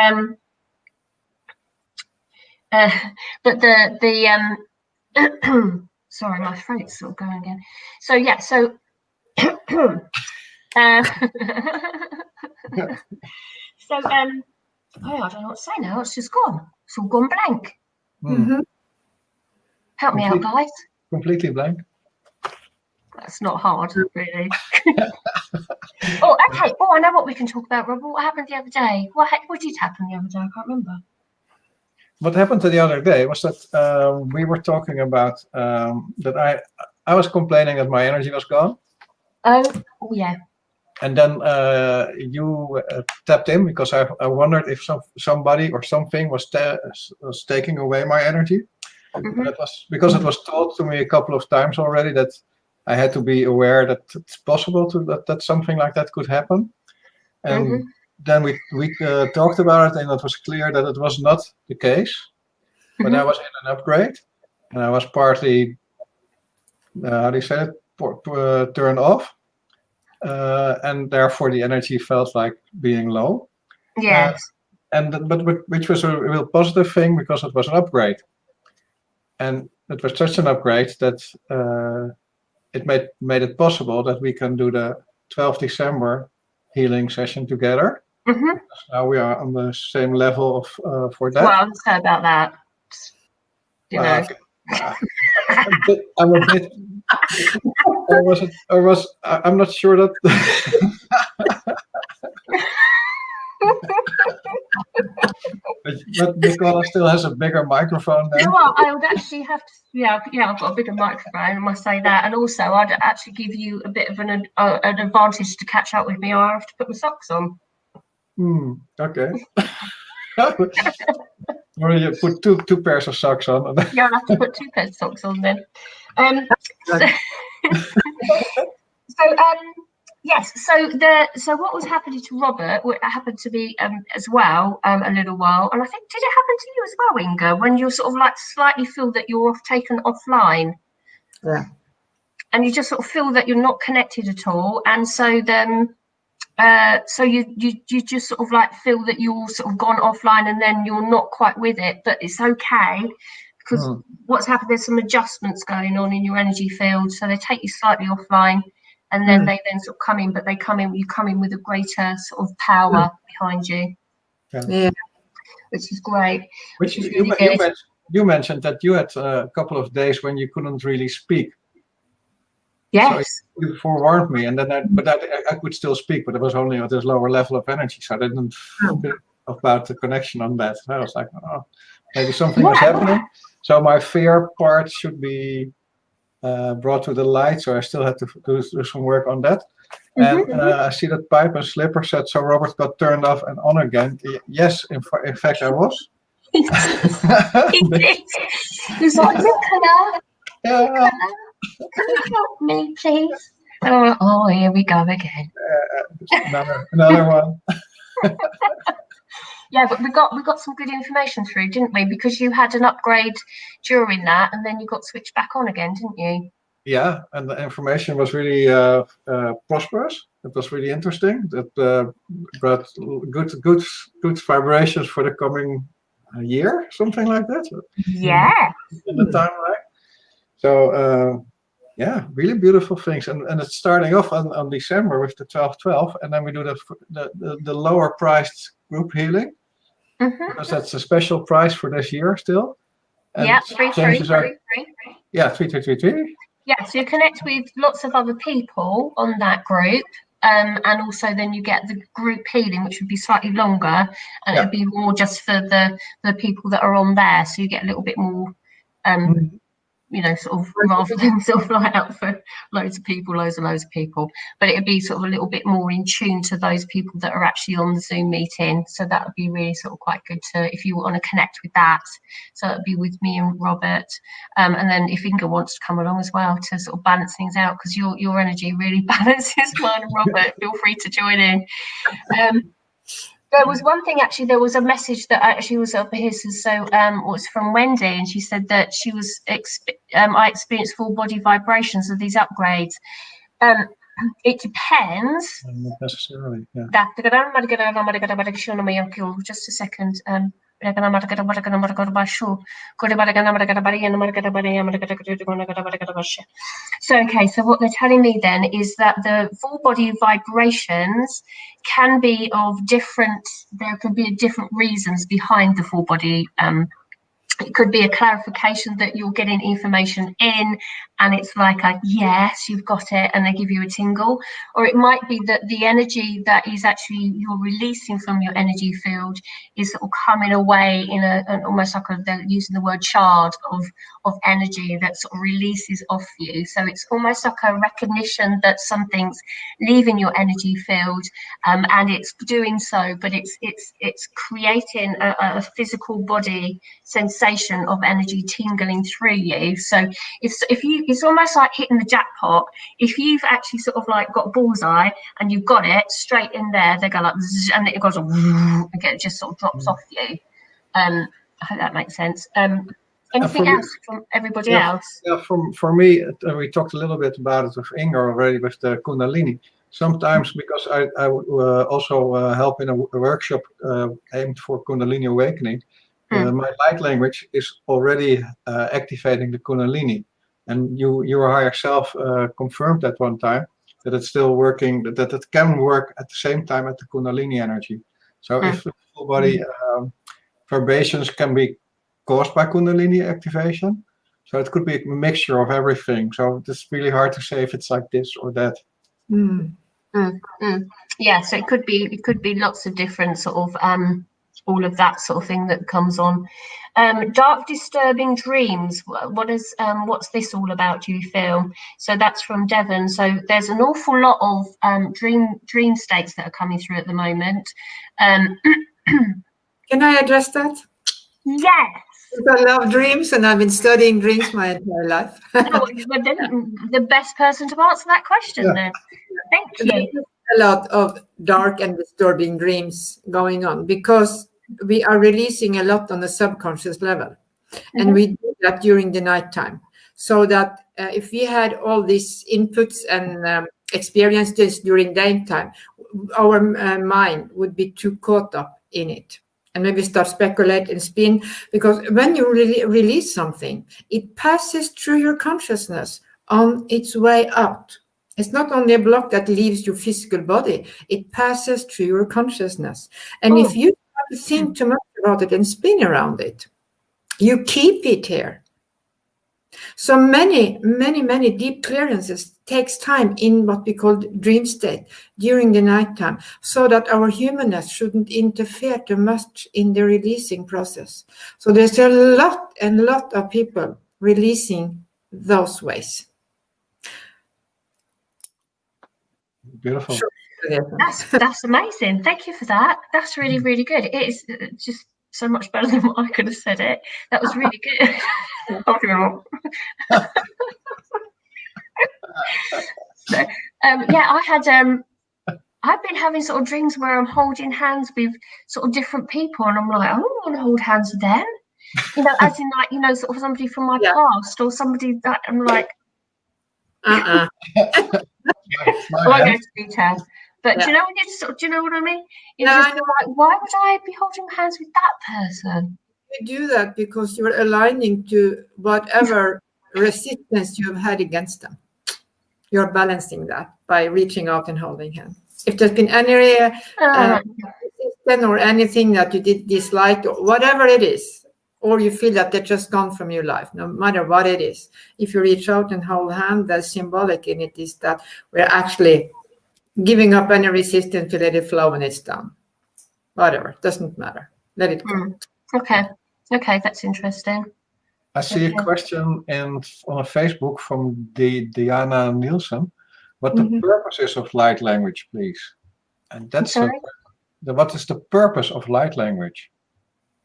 sorry, my throat's sort of going again. So yeah, so so I don't know what to say now. It's just gone. It's all gone blank. Help me out, guys. Completely blank. That's not hard, really. Oh, okay. Oh, I know what we can talk about, Robert. What happened the other day? What did happen the other day? I can't remember. What happened the other day was that we were talking about that I was complaining that my energy was gone. Oh yeah. And then you tapped in because I wondered if somebody or something was taking away my energy. That was because it was told to me a couple of times already that I had to be aware that it's possible that something like that could happen. And then we talked about it, and it was clear that it was not the case. But I was in an upgrade, and I was partly, how do you say it, turned off. And therefore the energy felt like being low. Yes. But which was a real positive thing because it was an upgrade. And it was such an upgrade that it made it possible that we can do the 12th December healing session together. Now we are on the same level of for that. Well, I'll say about that. You know. I'm a bit. I'm not sure that. but Nicola still has a bigger microphone there. Well, I would actually have to. Yeah, I've got a bigger microphone. I must say that, and also I'd actually give you a bit of an advantage to catch up with me. I have to put my socks on. Okay. Or you put two pairs of socks on. Yeah, I'll have to put 2 pairs of socks on then. Yes. So what was happening to Robert? What happened to me as well a little while, and I think did it happen to you as well, Inga? When you sort of like slightly feel that you're taken offline, and you just sort of feel that you're not connected at all, and so then. So you just sort of like feel that you're sort of gone offline and then you're not quite with it, but it's okay because what's happened, there's some adjustments going on in your energy field, so they take you slightly offline and then they then sort of come in, but you come in with a greater sort of power behind you, which is great. Which is really good. You mentioned that you had a couple of days when you couldn't really speak. Yes. So you forewarned me, and then I could still speak, but it was only at this lower level of energy, so I didn't think about the connection on that. So I was like, oh, maybe something was happening. So my fear part should be brought to the light, so I still had to do some work on that. And I see that Pipe and Slipper said, so Robert got turned off and on again. Yes, in fact, I was. He did. He's like, hello. Yeah. Can you help me, please? Oh, here we go again. Another one. Yeah, but we got some good information through, didn't we? Because you had an upgrade during that, and then you got switched back on again, didn't you? Yeah, and the information was really prosperous. It was really interesting. That brought good vibrations for the coming year, something like that. Yeah. In the timeline. So really beautiful things, and it's starting off on December with the 12/12, and then we do the lower priced group healing because that's a special price for this year still. And 333. Yeah, 3333. Yeah, so you connect with lots of other people on that group, and also then you get the group healing, which would be slightly longer, and it would be more just for the people that are on there, so you get a little bit more you know, sort of, rather than sort of like out for loads of people, loads of people, but it would be sort of a little bit more in tune to those people that are actually on the Zoom meeting. So that would be really sort of quite good to, if you want to connect with that. So it would be with me and Robert, and then if Inga wants to come along as well to sort of balance things out, because your energy really balances mine and Robert. Feel free to join in. There was one thing, actually, there was a message that actually was over here. So was from Wendy, and she said that she was, I experienced full body vibrations of these upgrades. It depends. Not necessarily, yeah. Just a second. So okay, so what they're telling me then is that the full body vibrations can be of different, there could be different reasons behind the full body. It could be a clarification that you're getting information in and it's like a yes, you've got it, and they give you a tingle. Or it might be that the energy that is actually you're releasing from your energy field is sort of coming away in an almost like they're using the word shard of energy that sort of releases off you. So it's almost like a recognition that something's leaving your energy field, and it's doing so, but it's creating a physical body sensation of energy tingling through you. So if you, it's almost like hitting the jackpot. If you've actually sort of like got a bullseye and you've got it straight in there, they go like zzz, and it goes and it just sort of drops off you. I hope that makes sense. Anything else from everybody else? Yeah, for me, we talked a little bit about it with Inga already with the Kundalini. Sometimes, because I also help in a workshop aimed for Kundalini awakening, my light language is already activating the Kundalini. And your higher self confirmed that one time, that it's still working, that it can work at the same time at the Kundalini energy. So if the full body vibrations can be caused by Kundalini activation, so it could be a mixture of everything. So it's really hard to say if it's like this or that. Yeah, so it could be lots of different sort of all of that sort of thing that comes on. Dark disturbing dreams, what's this all about, do you feel? So that's from Devon. So there's an awful lot of dream states that are coming through at the moment. Can I address that? Yes. I love dreams, and I've been studying dreams my entire life. The best person to answer that question then. Thank you. There's a lot of dark and disturbing dreams going on because we are releasing a lot on the subconscious level, and we do that during the nighttime. So that if we had all these inputs and experiences during daytime, our mind would be too caught up in it. And maybe start speculate and spin, because when you release something, it passes through your consciousness on its way out. It's not only a block that leaves your physical body, it passes through your consciousness. And if you start to think too much about it and spin around it, you keep it here. So many deep clearances takes time in what we call dream state during the nighttime, so that our humanness shouldn't interfere too much in the releasing process. So there's a lot of people releasing those ways. Beautiful. Sure. That's amazing. Thank you for that. That's really, really good. It is just so much better than what I could have said it. That was really good. So, yeah, I've been having sort of dreams where I'm holding hands with sort of different people, and I'm like, I don't want to hold hands with them. You know, as in like, you know, sort of somebody from my past or somebody that I'm like, I won't go into details. But do you know when you sort of, do you know what I mean? You're just like, why would I be holding hands with that person? You do that because you're aligning to whatever resistance you've had against them. You're balancing that by reaching out and holding hands. If there's been any resistance or anything that you did dislike, or whatever it is, or you feel that they're just gone from your life, no matter what it is, if you reach out and hold hands, that's symbolic in it is that we're actually Giving up any resistance to let it flow when it's done. Whatever, doesn't matter. Let it go. Okay, that's interesting. I see a question on a Facebook from Diana Nielsen. What the purpose is of light language, please? And that's what is the purpose of light language?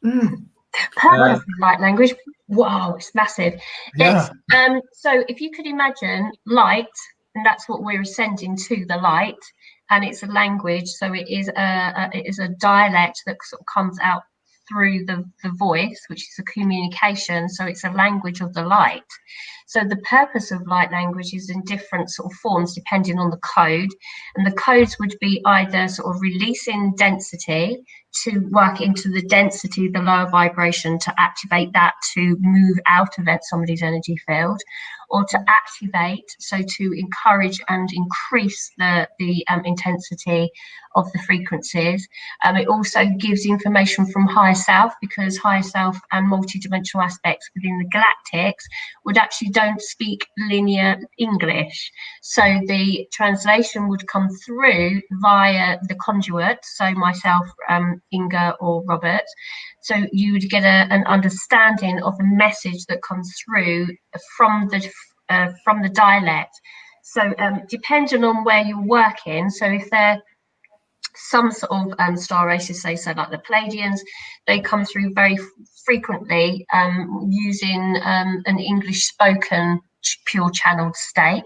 Purpose of light language. Wow, it's massive. Yeah. It's, so if you could imagine light, and that's what we're sending to the light, and it's a language. So it is a dialect that sort of comes out through the voice, which is a communication. So it's a language of the light. So the purpose of light language is in different sort of forms depending on the code, and the codes would be either sort of releasing density to work into the density, the lower vibration, to activate that to move out of somebody's energy field, or to activate, so to encourage and increase the intensity of the frequencies. It also gives information from higher self, because higher self and multidimensional aspects within the galactics would actually don't speak linear English. So the translation would come through via the conduit, so myself, Inga or Robert. So you would get an understanding of the message that comes through from the dialect. So depending on where you're working, so if they're some sort of star races, say, so like the Pleiadians, they come through very frequently using an English spoken pure channeled state.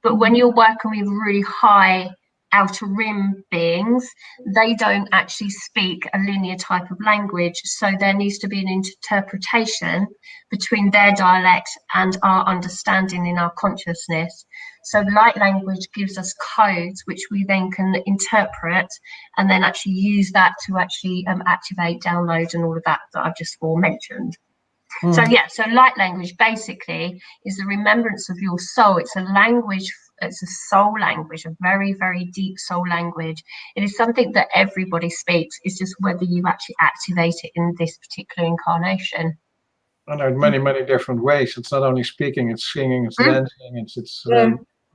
But when you're working with really high outer rim beings, they don't actually speak a linear type of language. So there needs to be an interpretation between their dialect and our understanding in our consciousness. So light language gives us codes which we then can interpret and then actually use that to actually activate, download, and all of that I've just mentioned. So so light language basically is the remembrance of your soul. It's a language, it's a soul language, a very, very deep soul language. It is something that everybody speaks. It's just whether you actually activate it in this particular incarnation. And there are many, many different ways. It's not only speaking, it's singing, it's dancing, it's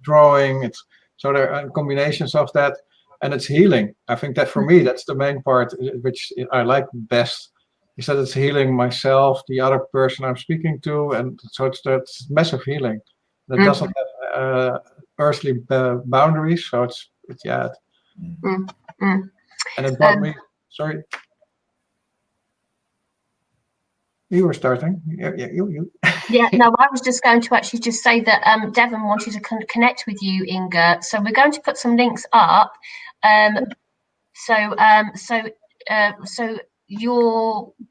drawing. So there are combinations of that, and it's healing. I think that for me, that's the main part, which I like best. Is that it's healing myself, the other person I'm speaking to, and so it's massive healing. That doesn't have earthly boundaries, so it's And it brought me. Sorry, you were starting. You. Yeah, no, I was just going to actually just say that Devon wanted to connect with you, Inga. So we're going to put some links up.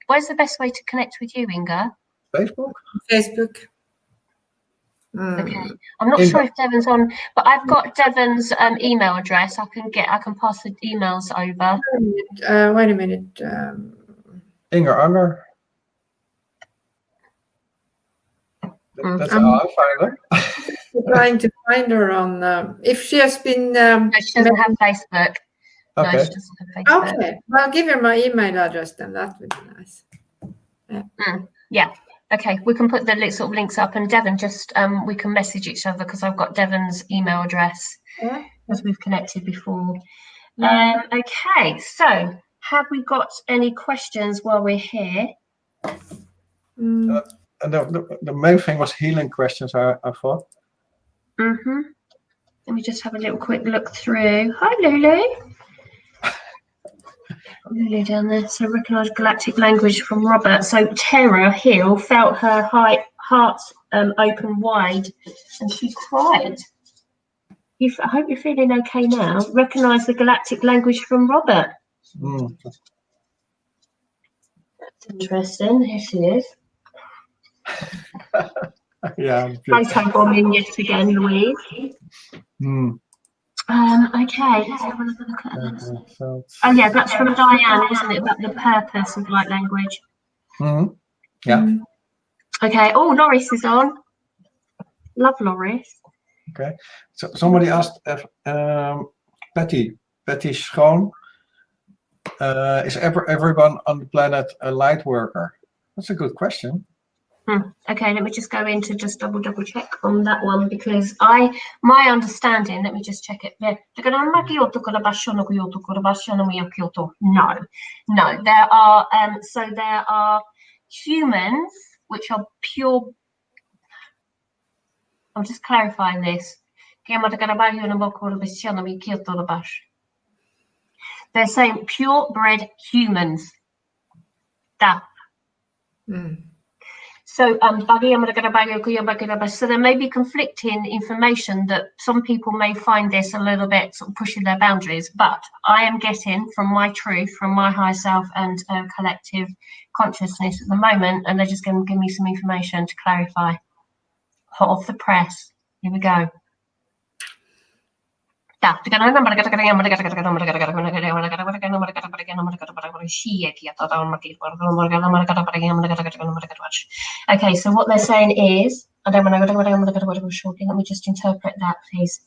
Where's the best way to connect with you, Inga? Facebook. Okay, I'm not sure if Devon's on, but I've got Devon's email address. I can pass the emails over. Wait a minute. Inga Unger. That's how I find her. Trying to find her on. If she has been. No, she doesn't have Facebook. Okay. No, she doesn't have Facebook. Okay, well, I'll give her my email address then. That would be nice. Yeah. Okay, we can put the sort of links up, and Devon, just we can message each other because I've got Devon's email address as we've connected before. Okay, so have we got any questions while we're here? The main thing was healing questions, I thought. Let me just have a little quick look through. Hi, Lulu. Lulu down there. So recognise galactic language from Robert. So Tara Hill felt her heart open wide and she cried. I hope you're feeling okay now. Recognise the galactic language from Robert. That's interesting. Here she is. Yeah. Photo bombing yet again, Louise. Okay, let's have a look at this. Oh yeah, that's from Diane, isn't it? About the purpose of light language. Yeah. Okay. Oh, Loris is on. Love Loris. Okay. So somebody asked if Patty Schoon, is everyone on the planet a light worker? That's a good question. Okay, let me just go in to just double check on that one, because my understanding, let me just check it. No, there are humans which are pure. I'm just clarifying this. They're saying purebred humans. So so there may be conflicting information that some people may find this a little bit sort of pushing their boundaries, but I am getting from my truth, from my higher self and collective consciousness at the moment, and they're just going to give me some information to clarify. Hot off the press. Here we go. Okay, so what they're saying is, let me just interpret that, please.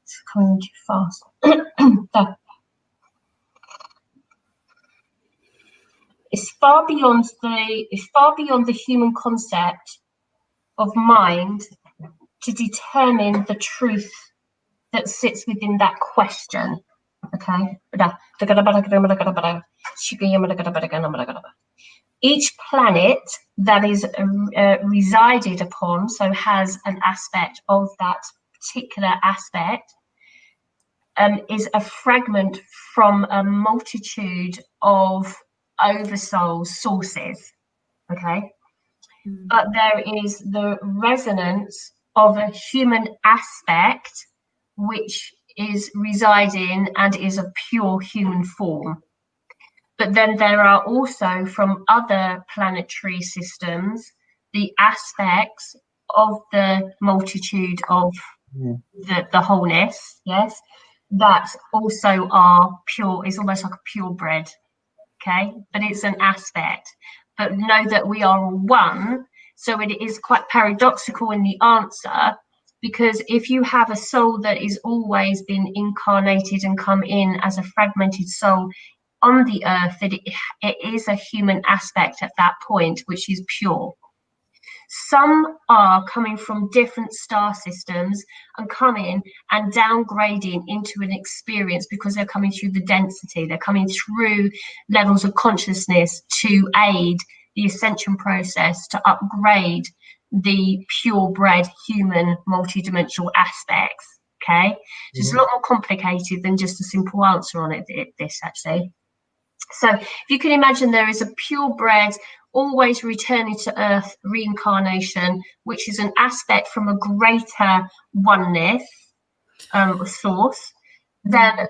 It's coming too fast. It's far beyond the human concept of mind to determine the truth that sits within that question. Okay. Each planet that is resided upon, so has an aspect of that particular aspect, is a fragment from a multitude of oversoul sources. Okay. But there is the resonance of a human aspect which is residing and is a pure human form. But then there are also from other planetary systems the aspects of the multitude of the wholeness, yes, that also are pure, is almost like a purebred, okay? But it's an aspect. But know that we are one, so it is quite paradoxical in the answer, because if you have a soul that is always been incarnated and come in as a fragmented soul on the earth, it is a human aspect at that point, which is pure. Some are coming from different star systems and coming and downgrading into an experience because they're coming through the density, they're coming through levels of consciousness to aid the ascension process, to upgrade the purebred human multidimensional aspects. Okay, it's a lot more complicated than just a simple answer on it, this actually. So if you can imagine, there is a purebred, always returning to earth reincarnation, which is an aspect from a greater oneness source, then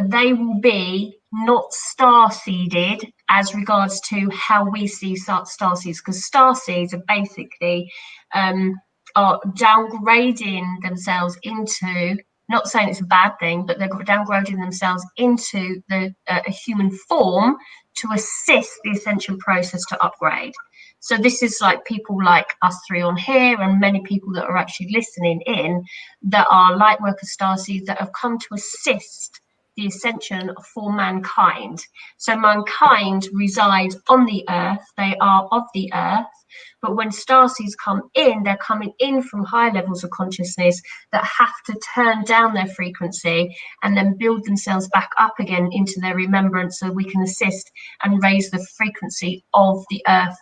they will be not star-seeded as regards to how we see star seeds, because star seeds are basically are downgrading themselves into, not saying it's a bad thing, but they're downgrading themselves into a human form to assist the ascension process to upgrade. So this is like people like us three on here, and many people that are actually listening in that are light worker starseeds that have come to assist the ascension for mankind. So mankind resides on the earth, they are of the earth, but when starseeds come in, they're coming in from high levels of consciousness that have to turn down their frequency and then build themselves back up again into their remembrance, so we can assist and raise the frequency of the earth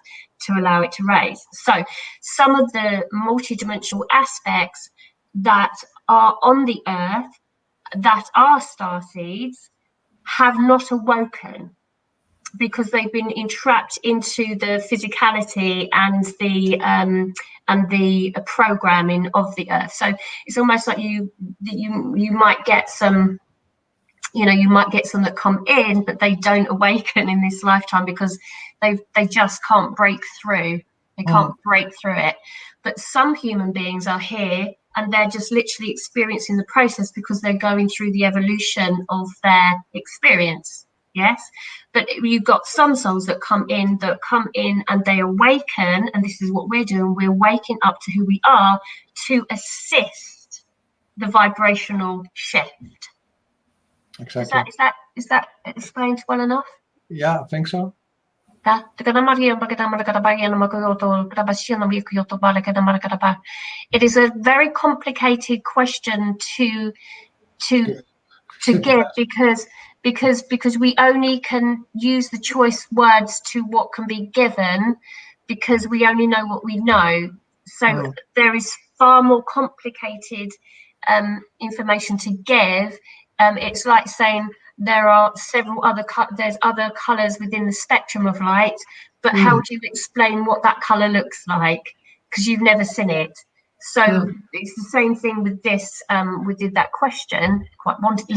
to allow it to raise. So some of the multidimensional aspects that are on the earth that are starseeds have not awoken, because they've been entrapped into the physicality and the programming of the earth. So it's almost like you might get some, you might get some that come in, but they don't awaken in this lifetime because they just can't break through. They can't break through it. But some human beings are here and they're just literally experiencing the process because they're going through the evolution of their experience. Yes, but you've got some souls that come in and they awaken, and this is what we're doing. We're waking up to who we are to assist the vibrational shift. Exactly. Is that explained well enough? Yeah, I think so. It is a very complicated question to give because we only can use the choice words to what can be given because we only know what we know. So there is far more complicated information to give. It's like saying there are several other there's other colours within the spectrum of light, but how do you explain what that colour looks like? Because you've never seen it. So it's the same thing with this. We did that question quite wanted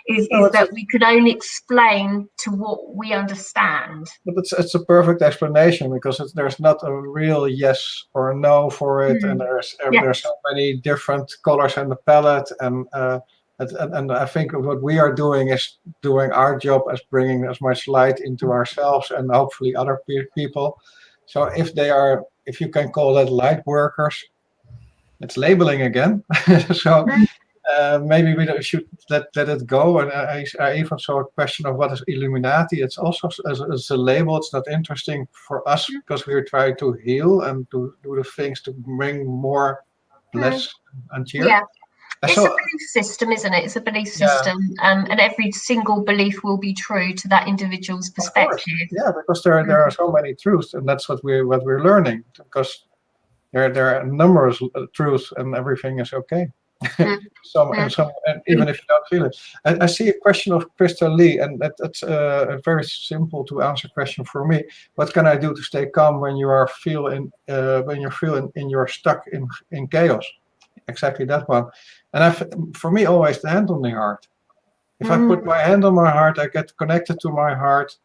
is that we could only explain to what we understand. But it's a perfect explanation because there's not a real yes or no for it, and there's so many different colors in the palette, and I think what we are doing is doing our job as bringing as much light into ourselves and hopefully other people. So if you can call that light workers, it's labeling again. So maybe we should let it go. And I even saw a question of what is Illuminati. It's also as a label. It's not interesting for us because we're trying to heal and to do the things to bring more bliss and cheer. Yeah. It's a belief system, isn't it? It's a belief system, and every single belief will be true to that individual's perspective. Yeah, because there are so many truths, and that's what we're learning. Because there are numerous truths, and everything is okay. And even if you don't feel it. I see a question of Crystal Lee, and that's a very simple to answer question for me. What can I do to stay calm when you're stuck in chaos? Exactly that one. And for me, always the hand on the heart. If I put my hand on my heart, I get connected to my heart.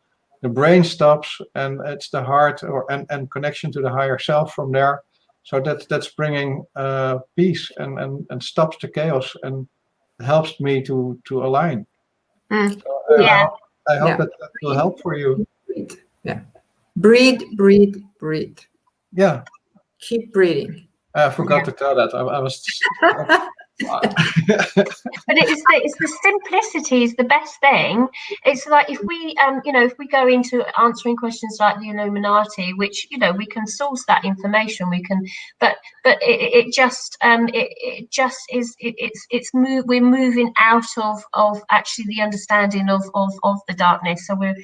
The brain stops, and it's the heart and connection to the higher self from there. So that's bringing peace and stops the chaos and helps me to align. So, I hope that will help for you. Yeah. Breathe, breathe, breathe. Yeah. Keep breathing. I forgot to tell that. I was. But it's the simplicity is the best thing. It's like if we if we go into answering questions like the Illuminati, which we can source that information, we can, but it just is we're moving out of actually the understanding of the darkness. So we're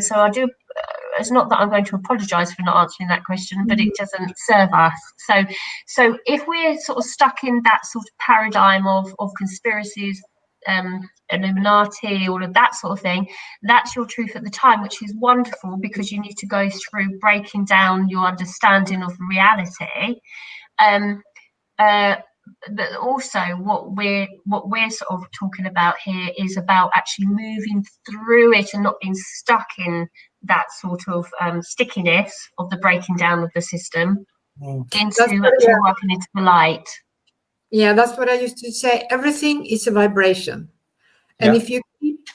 so I do. It's not that I'm going to apologise for not answering that question, but it doesn't serve us. So if we're sort of stuck in that sort of paradigm of conspiracies, Illuminati, all of that sort of thing, that's your truth at the time, which is wonderful because you need to go through breaking down your understanding of reality. But also what we're sort of talking about here is about actually moving through it and not being stuck in that sort of stickiness of the breaking down of the system into actually working into the light. Yeah, that's what I used to say. Everything is a vibration. And if you keep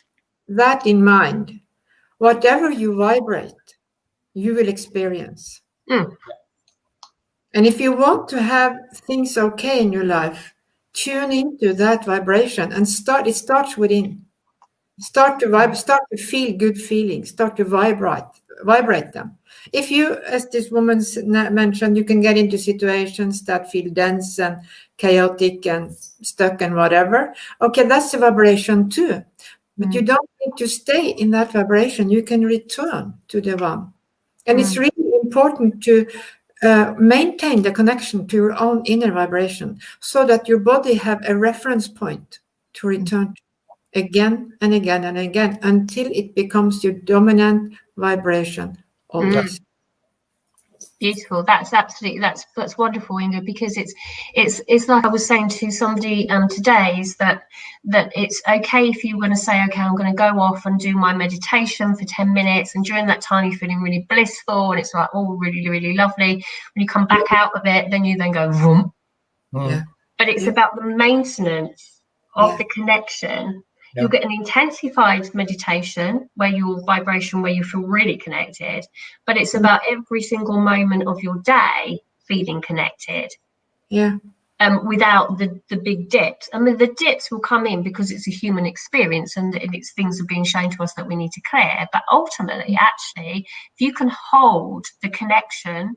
that in mind, whatever you vibrate, you will experience. And if you want to have things okay in your life, tune into that vibration and it starts within. Start to feel good feelings, start to vibrate them. If you, as this woman mentioned, you can get into situations that feel dense and chaotic and stuck and whatever. Okay, that's a vibration too. But you don't need to stay in that vibration. You can return to the one. And it's really important to maintain the connection to your own inner vibration so that your body have a reference point to return to again and again and again until it becomes your dominant vibration always. Beautiful. That's wonderful, Inga, because it's like I was saying to somebody today, is that it's okay if you want to say, okay, I'm going to go off and do my meditation for 10 minutes, and during that time you're feeling really blissful and it's like really, really lovely. When you come back out of it, then you go vroom. But it's about the maintenance of the connection. You'll get an intensified meditation where your vibration, where you feel really connected, but it's about every single moment of your day feeling connected. Yeah. without the big dips. I mean, the dips will come in because it's a human experience and it's things are being shown to us that we need to clear. But ultimately, actually, if you can hold the connection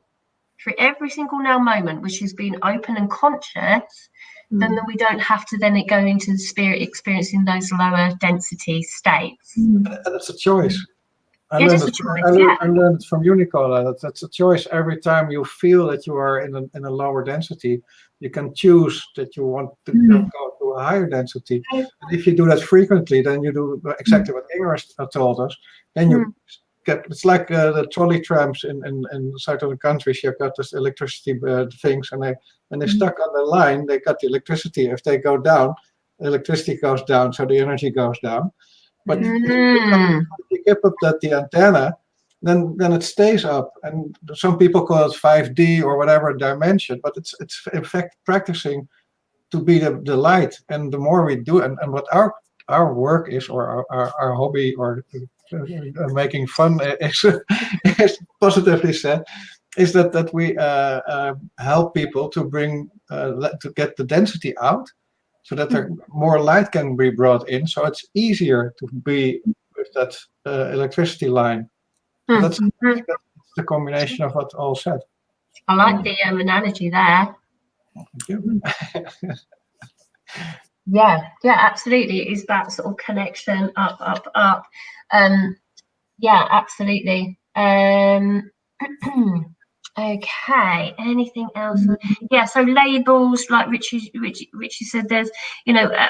through every single now moment, which has been open and conscious, then we don't have to then go into the spirit experiencing those lower density states. And it's a choice. I It learned is a choice, I learned it from you, Nicola. That's a choice. Every time you feel that you are in a lower density, you can choose that you want to go to a higher density. And if you do that frequently, then you do exactly what Inger told us. Then you get, it's like the trolley trams in certain countries. You've got this electricity things, and they're stuck on the line. They got the electricity. If they go down, the electricity goes down, so the energy goes down. But if you keep up the antenna, then it stays up. And some people call it 5D or whatever dimension, but it's in fact practicing to be the light. And the more we do, and what our work is, or our hobby, or making fun is positively said, is that we help people to bring to get the density out, so that more light can be brought in, so it's easier to be with that electricity line. So that's the combination of what all said. I like the analogy there. Thank you. Yeah, absolutely. It is that sort of connection up. Yeah, absolutely. Okay, anything else? Yeah, so labels, like Richie said, there's,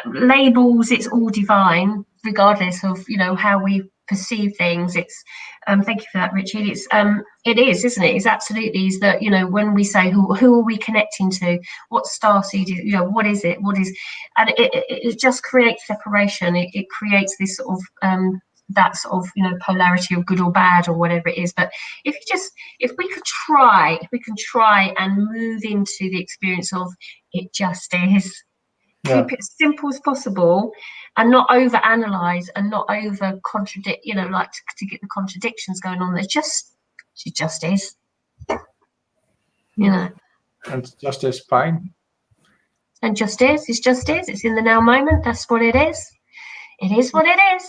labels, it's all divine, regardless of, how we perceive things. It's thank you for that, Richie. It's it is, isn't it? It's absolutely is that, when we say who are we connecting to, what starseed is, what is it, and it just creates separation. It creates this sort of that sort of polarity of good or bad or whatever it is. But if we can try and move into the experience of it just is, keep it as simple as possible and not over analyze and not over contradict, like to get the contradictions going on. It just is, And just is fine. And just is, it's in the now moment. That's what it is. It is what it is.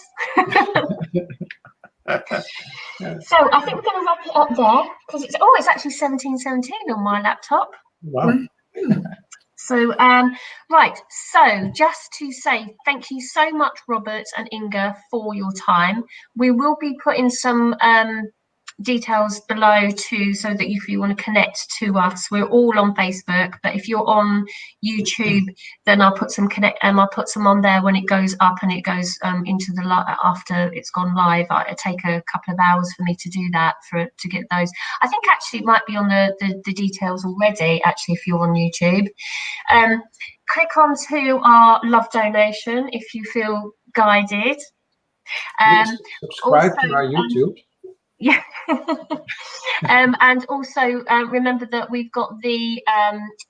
So I think we're going to wrap it up there, because it's actually 17:17 on my laptop. Wow. So right, so just to say thank you so much, Robert and Inga, for your time. We will be putting some details below too, so that if you want to connect to us, we're all on Facebook, but if you're on YouTube, then I'll put some I'll put some on there when it goes up, and it goes into the after it's gone live. It take a couple of hours for me to do that, to get those. I think actually it might be on the details already, actually, if you're on YouTube. Click on to our love donation if you feel guided. Subscribe to our YouTube. Yeah. And also remember that we've got the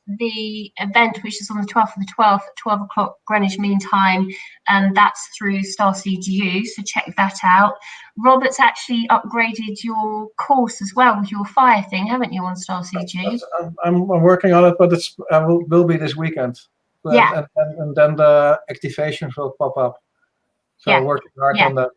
event, which is on the 12th of the 12th at 12 o'clock Greenwich Mean Time, and that's through Starseed U, so check that out. Robert's actually upgraded your course as well with your fire thing, haven't you, on Starseed U? I'm working on it, but it's will be this weekend. Yeah. And then the activations will pop up. So I'm working hard on that.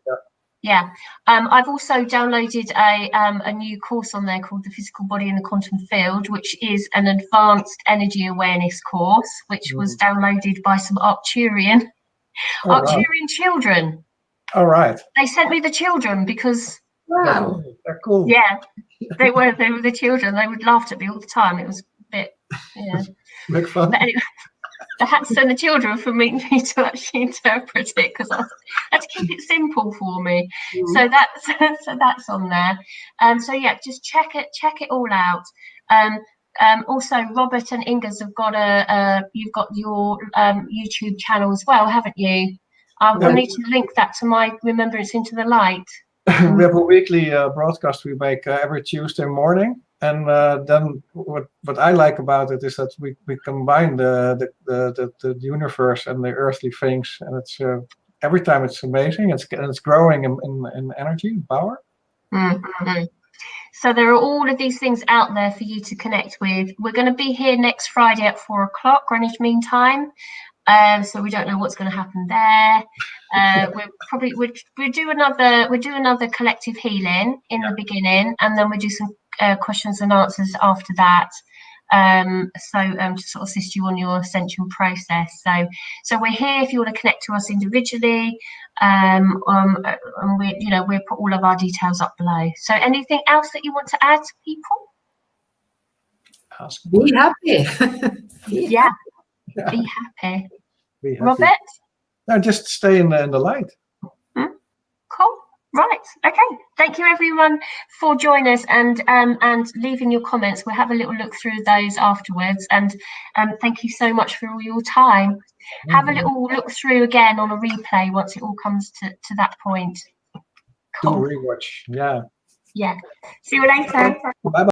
Yeah, I've also downloaded a new course on there called The Physical Body in the Quantum Field, which is an advanced energy awareness course, which was downloaded by some Arcturian children. All right. They sent me the children because they're cool. Yeah, they were the children. They would laugh at me all the time. It was a bit, Make fun. But anyway, I had to send the children for me to actually interpret it, because I had to keep it simple for me. So that's on there. So yeah, just check it all out. Also, Robert and Inga's have got you've got your YouTube channel as well, haven't you? I need to link that to my Remembrance into the Light. We have a weekly broadcast we make every Tuesday morning, and then what I like about it is that we combine the universe and the earthly things, and it's every time it's amazing. It's growing in energy and power. So there are all of these things out there for you to connect with. We're going to be here next Friday at 4 o'clock Greenwich Mean Time. So we don't know what's going to happen there. We'll do another collective healing in the beginning, and then we'll do some questions and answers after that. To sort of assist you on your ascension process. So we're here if you want to connect to us individually, and we'll put all of our details up below. So anything else that you want to add to people? Be happy. Be happy. Be happy. Robert? No, just stay in the light. Cool. Right. Okay. Thank you everyone for joining us and leaving your comments. We'll have a little look through those afterwards. And thank you so much for all your time. Have a little look through again on a replay once it all comes to that point. Cool. Do rewatch. Yeah. Yeah. See you later. Bye.